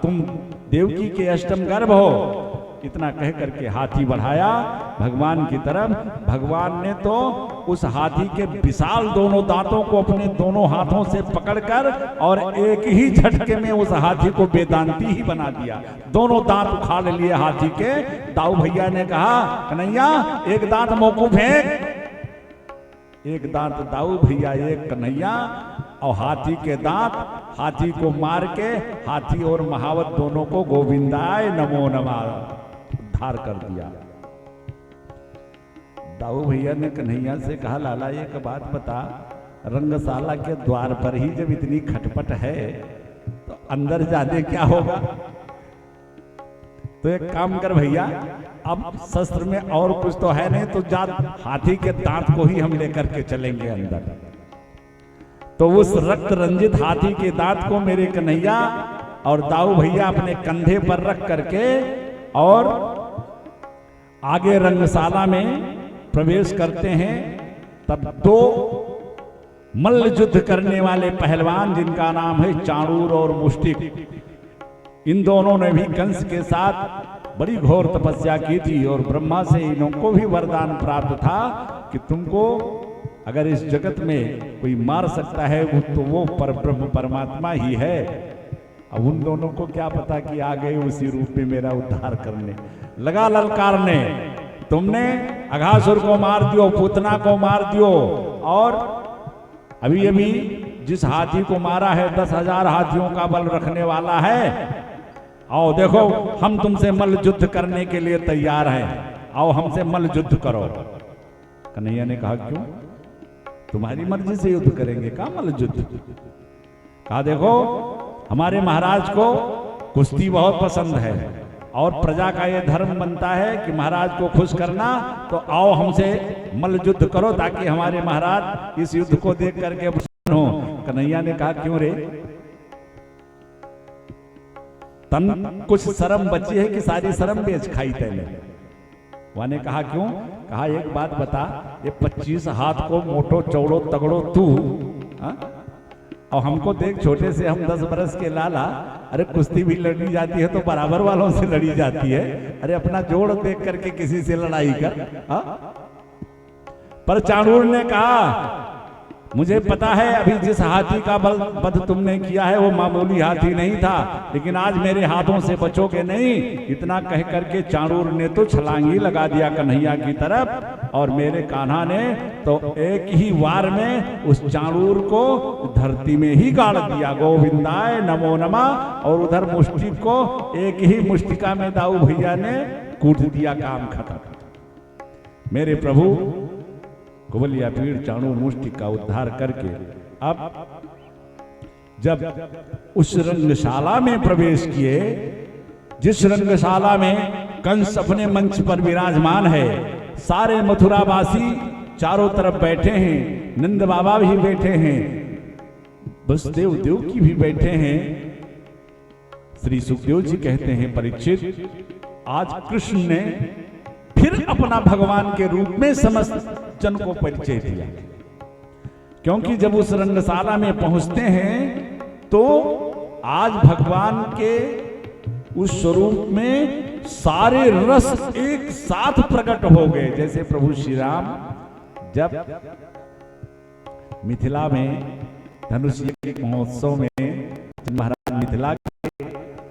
तुम देवकी के अष्टम गर्भ हो। इतना कह करके हाथी बढ़ाया भगवान की तरफ। भगवान ने तो उस हाथी के विशाल दोनों दांतों को अपने दोनों हाथों से पकड़कर और एक ही झटके में उस हाथी को बेदांती ही बना दिया। दोनों दांत उखाड़ लिए हाथी के। दाऊ भैया ने कहा कन्हैया एक दांत मोकू फेंक। एक दांत दाऊ भैया, एक कन्हैया, और हाथी के दांत हाथी को मार के हाथी और महावत दोनों को गोविंदाय नमो नमः उद्धार कर दिया। दाऊ भैया ने कन्हैया से कहा लाला एक बात बता, रंगशाला के द्वार पर ही जब इतनी खटपट है तो अंदर जाने क्या होगा? तो एक काम कर भैया, अब शस्त्र में और कुछ तो है नहीं, तो जा हाथी के दांत को ही हम लेकर के चलेंगे अंदर। तो उस रक्त रंजित हाथी के दांत को मेरे कन्हैया और दाऊ भैया अपने कंधे पर रख करके और आगे रंगशाला में प्रवेश करते हैं। तब दो मल्ल युद्ध करने वाले पहलवान जिनका नाम है चाणूर और मुष्टिक, इन दोनों ने भी कंस के साथ बड़ी घोर तपस्या की थी और ब्रह्मा से इनको भी वरदान प्राप्त था कि तुमको अगर इस जगत में कोई मार सकता है तो वो परब्रह्म परमात्मा ही है। अब उन दोनों को क्या पता कि आ गए उसी रूप में मेरा उद्धार करने। लगा ललकारने, तुमने अघासुर को मार दियो, पूतना को मार दियो, और अभी अभी जिस हाथी को मारा है 10,000 हाथियों का बल रखने वाला है। आओ देखो हम तुमसे मल्ल युद्ध करने के लिए तैयार हैं, आओ हमसे मल्ल युद्ध करो। कन्हैया ने कहा क्यों? तुम्हारी मर्जी से युद्ध करेंगे, का मल्ल युद्ध? कहा देखो हमारे महाराज को कुश्ती बहुत पसंद है, और प्रजा का ये धर्म बनता है कि महाराज को खुश करना, तो आओ हमसे मल्ल युद्ध करो ताकि हमारे महाराज इस युद्ध को देख करके प्रसन्न हो। कन्हैया ने कहा क्यों रे, तन कुछ शर्म बची है कि सारी शर्म बेच खाई तैने। वह ने कहा क्यों? कहा एक बात बता, ये 25 हाथ को मोटो चौड़ो तगड़ो तू, और हमको देख छोटे से हम 10 बरस के लाला, अरे कुश्ती भी लड़ी जाती है तो बराबर वालों से लड़ी जाती है, अरे अपना जोड़ देख करके किसी से लड़ाई कर। पर चाणूर ने कहा मुझे पता है अभी जिस हाथी का वध तुमने किया है वो मामूली हाथी नहीं था, लेकिन आज मेरे हाथों से बचोगे नहीं। इतना कह करके चाणूर ने तो छलांगी लगा दिया कन्हैया की तरफ, और मेरे कान्हा ने तो एक ही वार में उस चाणूर को धरती में ही गाड़ दिया। गोविंदाय नमो नमः। और उधर मुष्टि को एक ही मुष्टिका में दाऊ भैया ने कूट दिया, काम खत्म। मेरे प्रभु कुबलिया पीड़ चाणूर मुष्टि का उद्धार करके अब जब उस रंगशाला में प्रवेश किए, जिस रंगशाला में कंस अपने मंच पर विराजमान है, सारे मथुरावासी चारों तरफ बैठे हैं, नंद बाबा भी बैठे हैं, वसुदेव देवकी भी बैठे हैं। श्री सुखदेव जी कहते हैं परीक्षित, आज कृष्ण ने फिर अपना भगवान के रूप में समस्त जन को परिचय दिया, क्योंकि जब उस रंगशाला में पहुंचते हैं तो आज भगवान के उस स्वरूप में सारे रस एक साथ प्रकट हो गए। जैसे प्रभु श्री राम जब मिथिला में धनुष यज्ञ महोत्सव में महाराज मिथिला के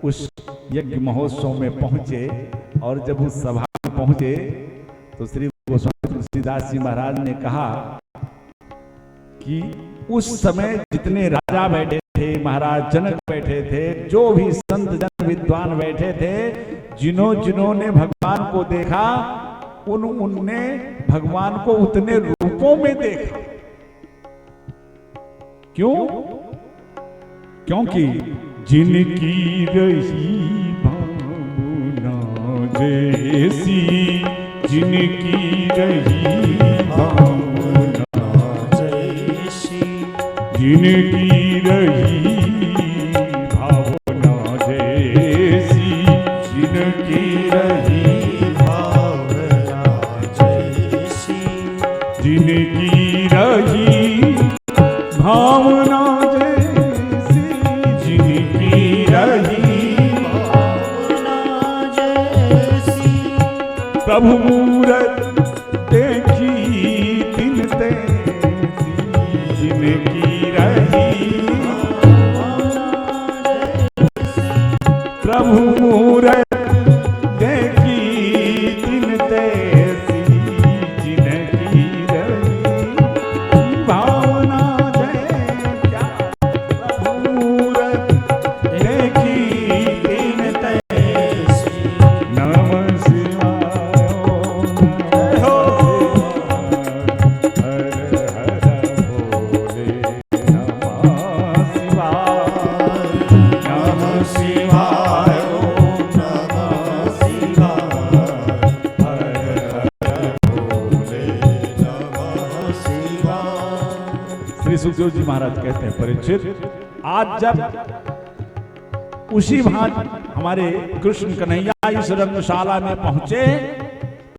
उस यज्ञ महोत्सव में पहुंचे, और जब उस सभा में पहुंचे तो श्री गोस्वामी तुलसीदास जी महाराज ने कहा कि उस समय जितने राजा बैठे थे, महाराज जनक बैठे थे, जो भी संत जन विद्वान बैठे थे, जिन्होंने भगवान को देखा उनने भगवान को उतने रूपों में देखा। क्यों? क्योंकि जिनकी रही भावना जैसी, जिनकी रही भावना जैसी, जिनकी रही भावना जैसी, जिनकी रही भावना जैसी, जिनकी रही भावना जैसी, जिनकी रही भावना जैसी, प्रभु मूरत देखी दिन तैसी, जिनकी रही प्रभु मूरत देखी दिन तैसी, जिनकी रही भावना जैसी, प्रभु मूरत देखी दिन तैसी। नमः शिवाय हो, हर हर भोले नमः शिवाय, नमः शिवाय नमः शिवाय, हर हर भोले नमः शिवाय। श्री सुखदेव जी महाराज कहते हैं परीक्षित, आज जब उसी भांति हमारे कृष्ण कन्हैया इस रंगशाला में पहुंचे,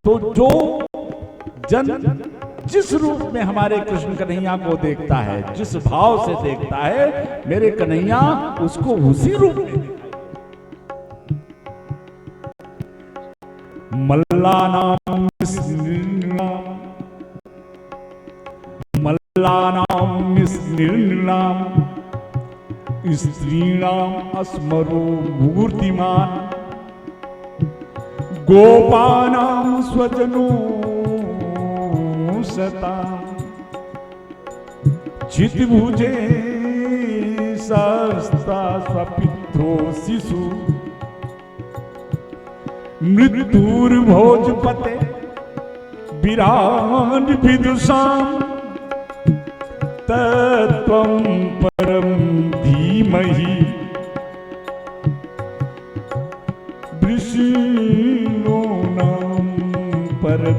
तो जो जन जिस रूप में हमारे कृष्ण कन्हैया को देखता है, जिस भाव से देखता है, मेरे कन्हैया उसको उसी रूप में देखता है। मल्लानाम निर्णयम स्त्रीणाम अस्मरो मूर्तिमान, गोपानाम स्वजनो सताम, चितभुजे सस्ता स्वपित्रो शिशु, मृत्युर्भोजपते विराट विदुषाम, तत्त्वं परम धीमहि, वृषि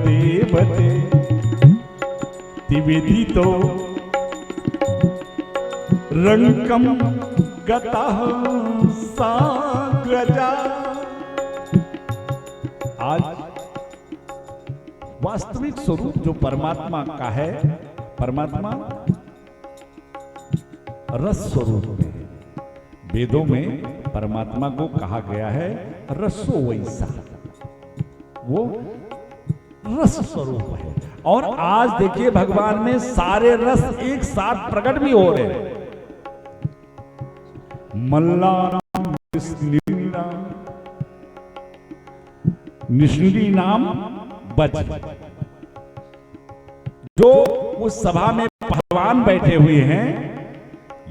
देवते तिविदितो रंकम गतः साग्रजा। आज वास्तविक स्वरूप जो परमात्मा का है, परमात्मा रस स्वरूप में है। वेदों में परमात्मा को कहा गया है रसो वैसा, वो रस स्वरूप है। और आज देखिए भगवान में सारे रस एक साथ प्रकट भी हो रहे हैं। मल्लानाम निष्णी नाम बच, जो उस सभा में पहलवान बैठे हुए हैं,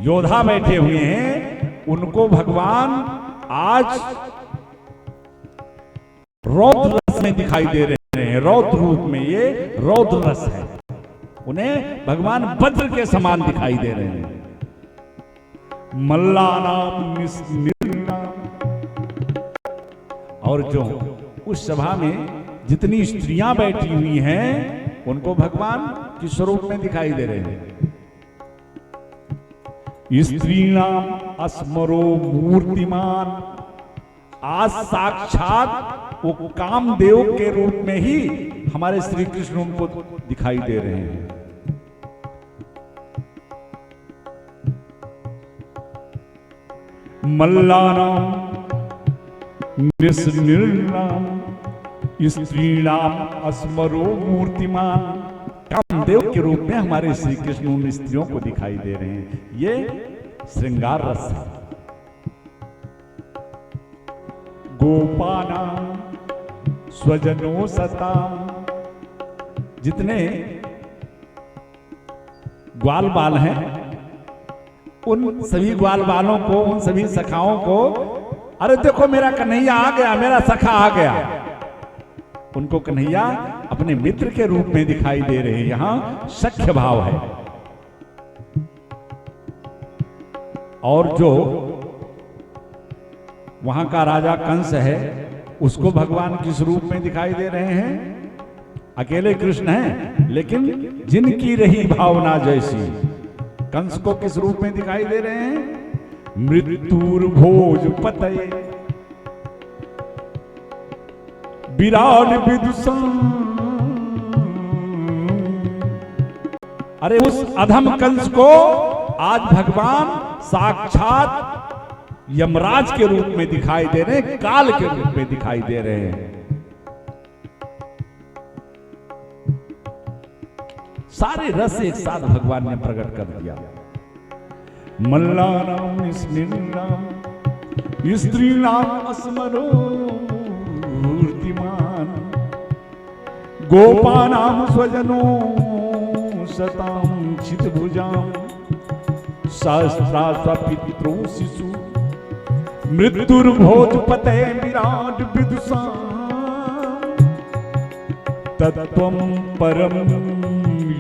योद्धा बैठे हुए हैं, उनको भगवान आज रौद्र रस में दिखाई दे रहे हैं। रौद्र रूप में, ये रौद्र रस है। उन्हें भगवान वज्र के समान दिखाई दे रहे हैं। मल्लानाम निर्णाम, और जो उस सभा में जितनी स्त्रियां बैठी हुई हैं, उनको भगवान किस स्वरूप में दिखाई दे रहे हैं? स्त्रीणाम अस्मरो मूर्तिमान। आज साक्षात वो कामदेव के रूप में ही हमारे श्री कृष्ण उनको दिखाई दे रहे हैं। मल्लानाम निस्निर्णाम स्त्रीणाम अस्मरो मूर्तिमान। कामदेव के रूप में हमारे श्री कृष्ण उन स्त्रियों को दिखाई दे रहे हैं। ये श्रृंगार रस है। गोपाना स्वजनो सता, जितने ग्वाल बाल हैं, उन सभी ग्वाल बालों को, उन सभी सखाओं को, अरे देखो मेरा कन्हैया आ गया, मेरा सखा आ गया, उनको कन्हैया अपने मित्र के रूप में दिखाई दे रहे हैं। यहां सख्य भाव है। और जो वहां का राजा कंस है, उसको भगवान किस रूप में दिखाई दे रहे हैं? अकेले कृष्ण हैं, लेकिन जिनकी रही भावना जैसी। कंस को किस रूप में दिखाई दे रहे हैं? मृत्युर भोज पतये विराट विदुषम। अरे उस अधम कंस को आज भगवान साक्षात यमराज के रूप में दिखाई दे रहे हैं, काल के रूप में दिखाई दे रहे हैं। सारे रस एक साथ भगवान ने प्रकट कर दिया। मल्लानाम स्निर्णाम स्त्रीणाम अस्मरो मूर्तिमान। गोपानाम स्वजनो सताम चितभुजाम। सहस्रास्व पितरो शिशु मृत्युर्भोजपते विराट विदुषा। तत्त्वं परम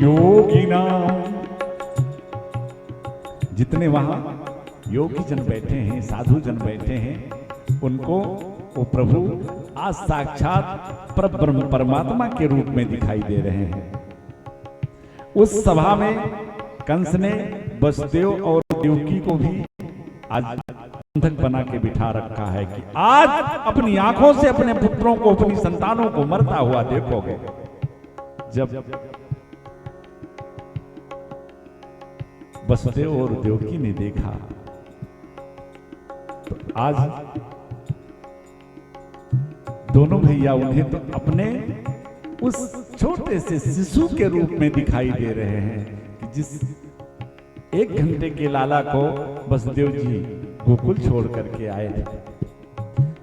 योगिना। जितने वहां योगी जन बैठे हैं, साधु जन बैठे हैं, उनको वो प्रभु आज साक्षात परब्रह्म परमात्मा के रूप में दिखाई दे रहे हैं। उस सभा में कंस ने वसुदेव और देवकी को भी आज बंधक बना के बिठा रखा है कि आज अपनी आंखों से अपने पुत्रों को, अपनी संतानों को मरता हुआ देखोगे। जब वसुदेव और देवकी ने देखा तो आज दोनों भैया उन्हें तो अपने उस छोटे से शिशु के रूप में दिखाई दे रहे हैं कि जिस 1 घंटे के लाला को वसुदेव जी गोकुल छोड़ करके आए थे।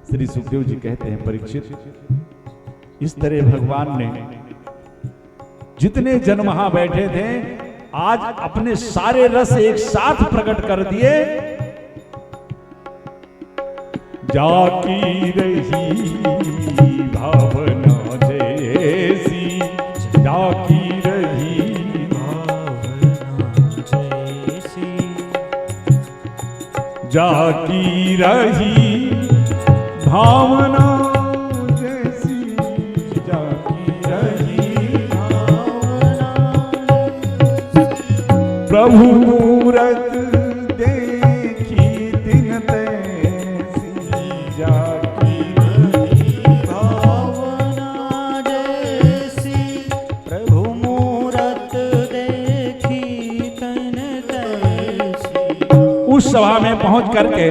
श्री सुखदेव जी कहते हैं, परीक्षित, इस तरह भगवान ने जितने जन वहां बैठे थे आज अपने सारे रस एक साथ प्रकट कर दिए। जाकी रही भावना जैसी, जाकी रही भावना जैसी, जाकी रही भावना जैसी, जाकी रही प्रभु मूरत देखी दिन तैसी जाकी भावना जैसी, प्रभु मूरत देखी तन तैसी। उस सभा में पहुंच करके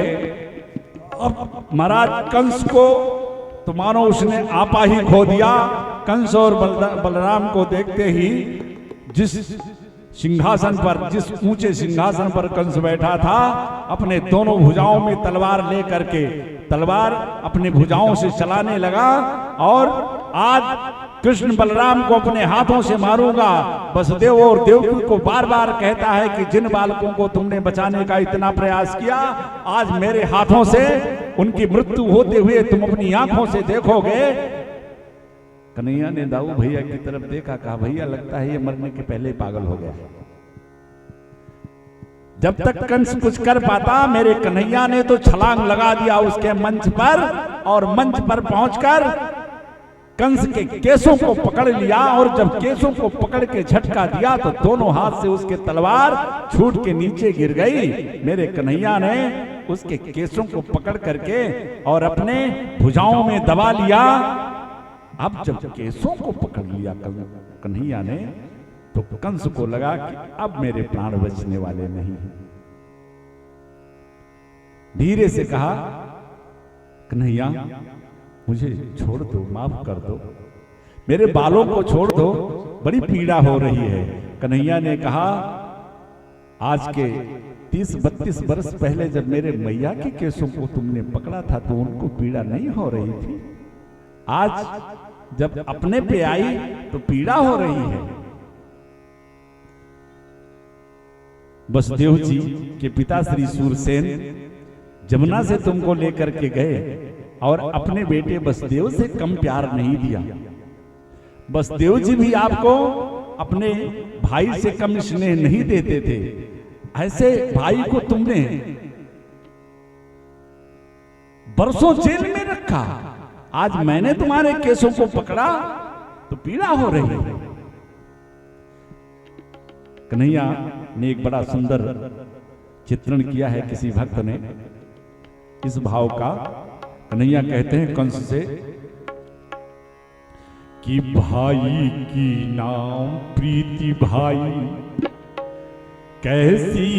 अब महाराज कंस को तो मानो उसने आपा ही खो दिया। कंस और बलराम को देखते ही जिस सिंहासन पर, जिस ऊंचे सिंहासन पर कंस बैठा था, अपने दोनों भुजाओं में तलवार लेकर के तलवार अपने भुजाओं से चलाने लगा और आज कृष्ण बलराम को अपने हाथों से मारूंगा। वसुदेव और देवकी को बार बार कहता है कि जिन बालकों को तुमने बचाने का इतना प्रयास किया, आज मेरे हाथों से उनकी मृत्यु होते हुए तुम अपनी आंखों से देखोगे। कन्हैया ने दाऊ भैया की तरफ देखा, कहा भैया लगता है ये मरने के पहले पागल हो गया। जब तक कंस कुछ कर पाता, मेरे कन्हैया ने तो छलांग लगा दिया उसके मंच पर और मंच पर पहुंचकर कंस के केसों को पकड़ लिया और जब केसों को पकड़ के झटका दिया तो दोनों हाथ से उसके तलवार छूट के नीचे गिर गई। मेरे कन्हैया ने उसके केसों को पकड़ करके और अपने भुजाओं में दबा लिया। अब जब केसों को पकड़ लिया कन्हैया ने तो कंस को लगा कि अब मेरे प्राण बचने वाले नहीं हैं। धीरे से कहा, कन्हैया मुझे छोड़ दो, माफ कर दो, मेरे बालों को छोड़ दो, बड़ी पीड़ा हो रही है। कन्हैया ने कहा, आज के 30-32 वर्ष पहले जब मेरे मैया के केसों को तुमने पकड़ा था तो उनको पीड़ा नहीं हो रही थी। आज जब अपने पे आई तो पीड़ा हो रही है। वसुदेव जी के पिता श्री सूरसेन जमुना से तुमको लेकर के गए और अपने बेटे वसुदेव से कम प्यार नहीं दिया। वसुदेव जी भी आपको अपने भाई से कम स्नेह नहीं देते थे। ऐसे भाई को तुमने बरसों जेल में रखा, आज मैंने तुम्हारे केसों को पकड़ा तो पीड़ा हो रही है। कन्हैया ने एक बड़ा सुंदर चित्रण किया है किसी भक्त ने इस भाव का। कन्हैया कहते हैं कंस से कि भाई की नाम प्रीति भाई, कैसी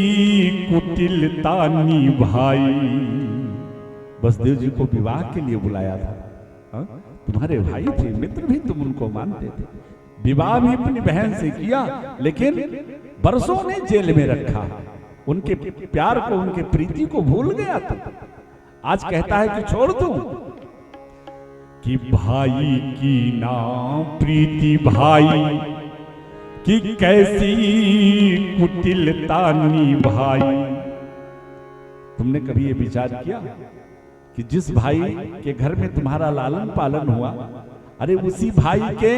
कुटिलता निभाई। वसुदेव जी को विवाह के लिए बुलाया था। तुम्हारे भाई थे, मित्र भी तुम उनको मानते थे, विवाह भी अपनी बहन से किया, लेकिन बरसों ने जेल में रखा। उनके प्यार को, उनके प्रीति को भूल गया था। आज कहता है कि छोड़ दूं। कि भाई की नाम प्रीति भाई, कि कैसी कुटिलता निभाई। तुमने कभी ये विचार किया कि जिस भाई के घर में तुम्हारा लालन पालन हुआ, अरे उसी भाई के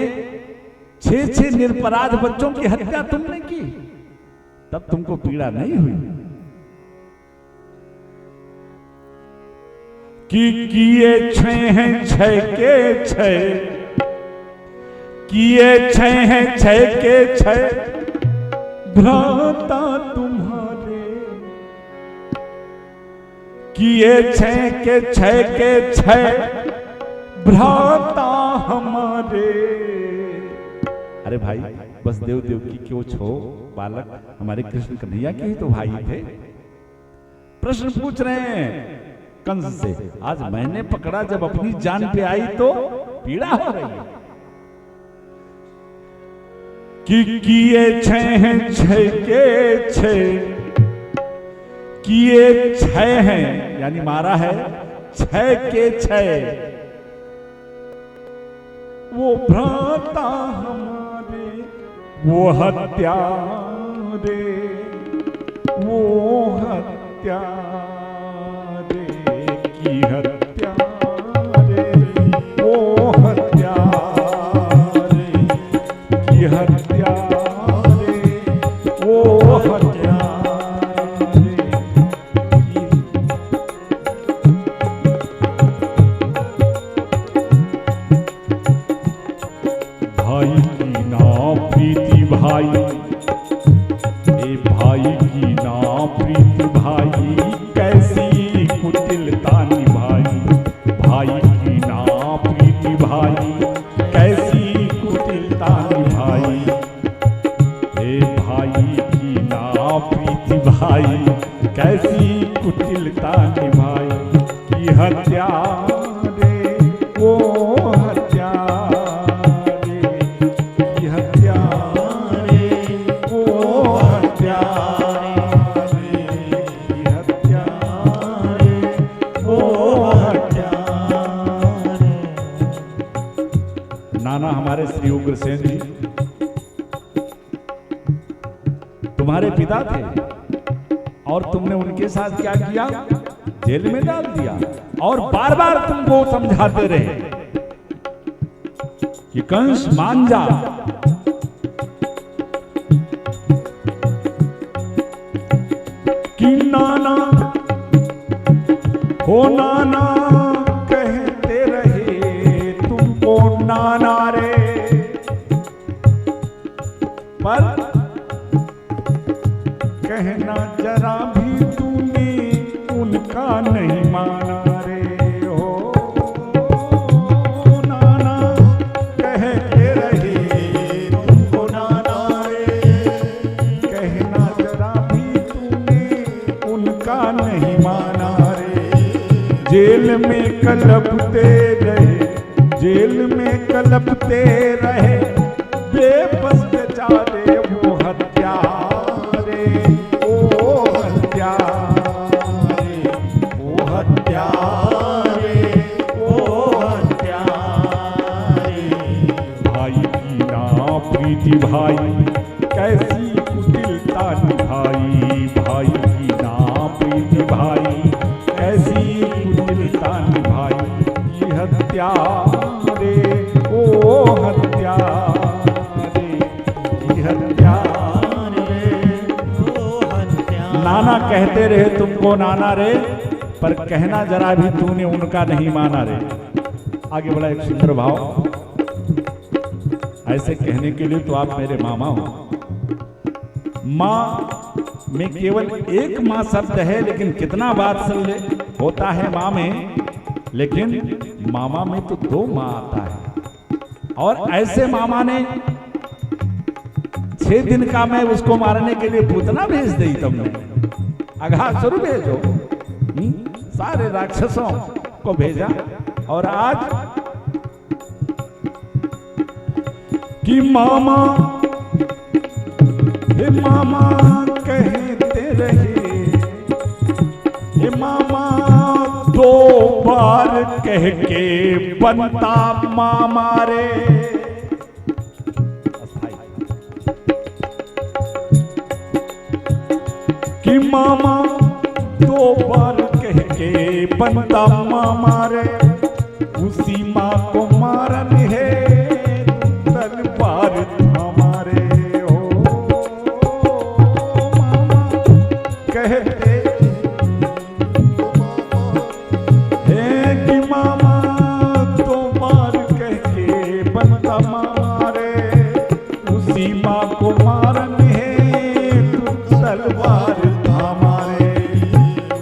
6 निरपराध बच्चों की हत्या तुमने की, तब तुमको पीड़ा नहीं हुई। कि किए 6 के 6, किए 6 के 6 भ्राता तुम्हारे, किए 6 के 6 भ्राता हमारे। अरे भाई वसुदेव देवकी क्यों छो बालक, हमारे कृष्ण कन्हैया के ही तो भाई थे। प्रश्न पूछ रहे हैं कंस से, आज मैंने पकड़ा, जब अपनी जान पे आई तो पीड़ा हो रही है। कि किए 6 के 6, किए 6 हैं, यानी मारा है 6 के 6, वो भ्राता हमारे, वो हत्यारे, वो हत्यारे की हत्यारे, वो हत्यारे की हत्यारे, वो हत्यारे की। भाई की ना प्रीति भाई, ए भाई कुटिलता निभाई की हत्या रे वो हत्या रे की हत्या रे वो हत्या रे की हत्या रे वो हत्या रे। नाना हमारे श्री उग्रसेन जी तुम्हारे पिता थे और तुमने उनके साथ क्या किया, जेल में डाल दिया और बार बार तुमको समझाते रहे कि कंस मान जा। कि नाना हो नाना कहते रहे तुमको नाना रे, पर कहना जरा भी तूने उनका नहीं माना रे। हो नाना कहते रहे तुमको नाना रे, कहना जरा भी तूने उनका नहीं माना रे। जेल में कलपते रहे, जेल में कलपते रहे बेबस बेचारे वो हत्या रे ओ हत्या रे ओ हत्या रे ओ हत्या रे। भाई की ना प्रीति भाई कैसी कुटिलता निभाई, भाई की ना प्रीति भाई कैसी कुटिलता निभाई। ये हत्या रे ओ हत्या रे ये हत्या रे ओ हत्या। नाना कहते रहे तुमको नाना रे, पर कहना जरा भी तूने उनका नहीं माना रे। आगे बढ़ा एक सुंदर भाव, ऐसे कहने के लिए तो आप मेरे मामा हो। माँ में केवल एक माँ शब्द है, लेकिन कितना वात्सल्य होता है माँ में, लेकिन मामा में तो दो माँ आता है। और ऐसे मामा ने 6 दिन का मैं उसको मारने के लिए पूतना भेज दी तुमने, अघासुर भेजो, सारे राक्षसों को भेजा। और आज कि मामा हे मामा कहते रहे, हे मामा 2 बार कह के बनता मामा रे। कि मामा 2 बार कह के बनता मामा रे, उसी माँ को मारन है तलवार थामा रे। हो मामा कहते हैं कि मामा 2 बार कह के बनता मामा रे, उसी माँ को मारन है तलवार थामा रे।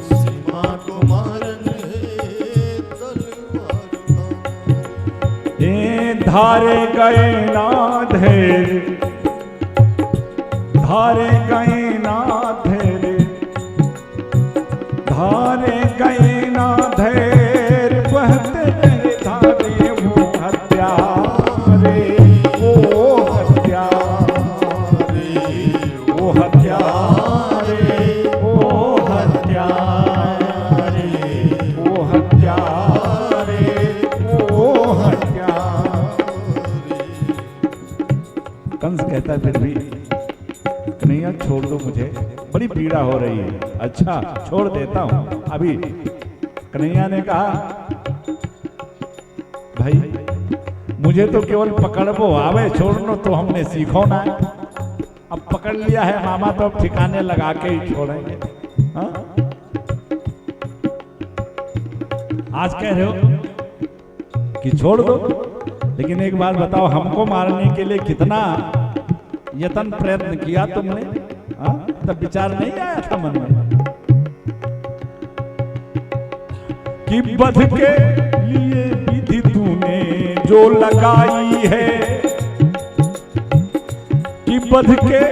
उसी माँ को मारन है तलवार थामा रे। धारे गए ना धैर्य, धारे गए ना धैर्य, धारे गए ना धैर्य, बहते रहे धारे वो हत्या रे वो हत्या रे वो हत्या रे वो हत्या रे वो हत्या रे वो हत्या। कंस कहता है फिर भी कन्हैया छोड़ दो, मुझे बड़ी पीड़ा हो रही है। अच्छा छोड़ देता हूं। अभी कन्हैया ने कहा भाई मुझे तो केवल पकड़बो आवे, छोड़नो तो हमने सीखो ना। अब पकड़ लिया है मामा तो अब ठिकाने लगा के ही छोड़ेंगे। हाँ? आज कह रहे हो कि छोड़ दो, लेकिन एक बात बताओ, हमको मारने के लिए कितना यत्न प्रयत्न किया तुमने? हाँ? तब विचार नहीं आया था मन में कि बध के लिए विधि तूने जो लगाई है, कि बध के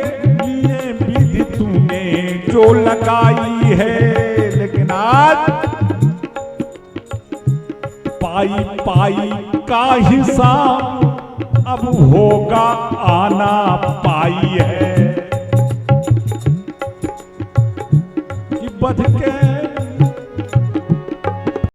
लिए विधि तूने जो लगाई है, महाराज पाई पाई का हिसाब अब होगा आना पाई है कि बध के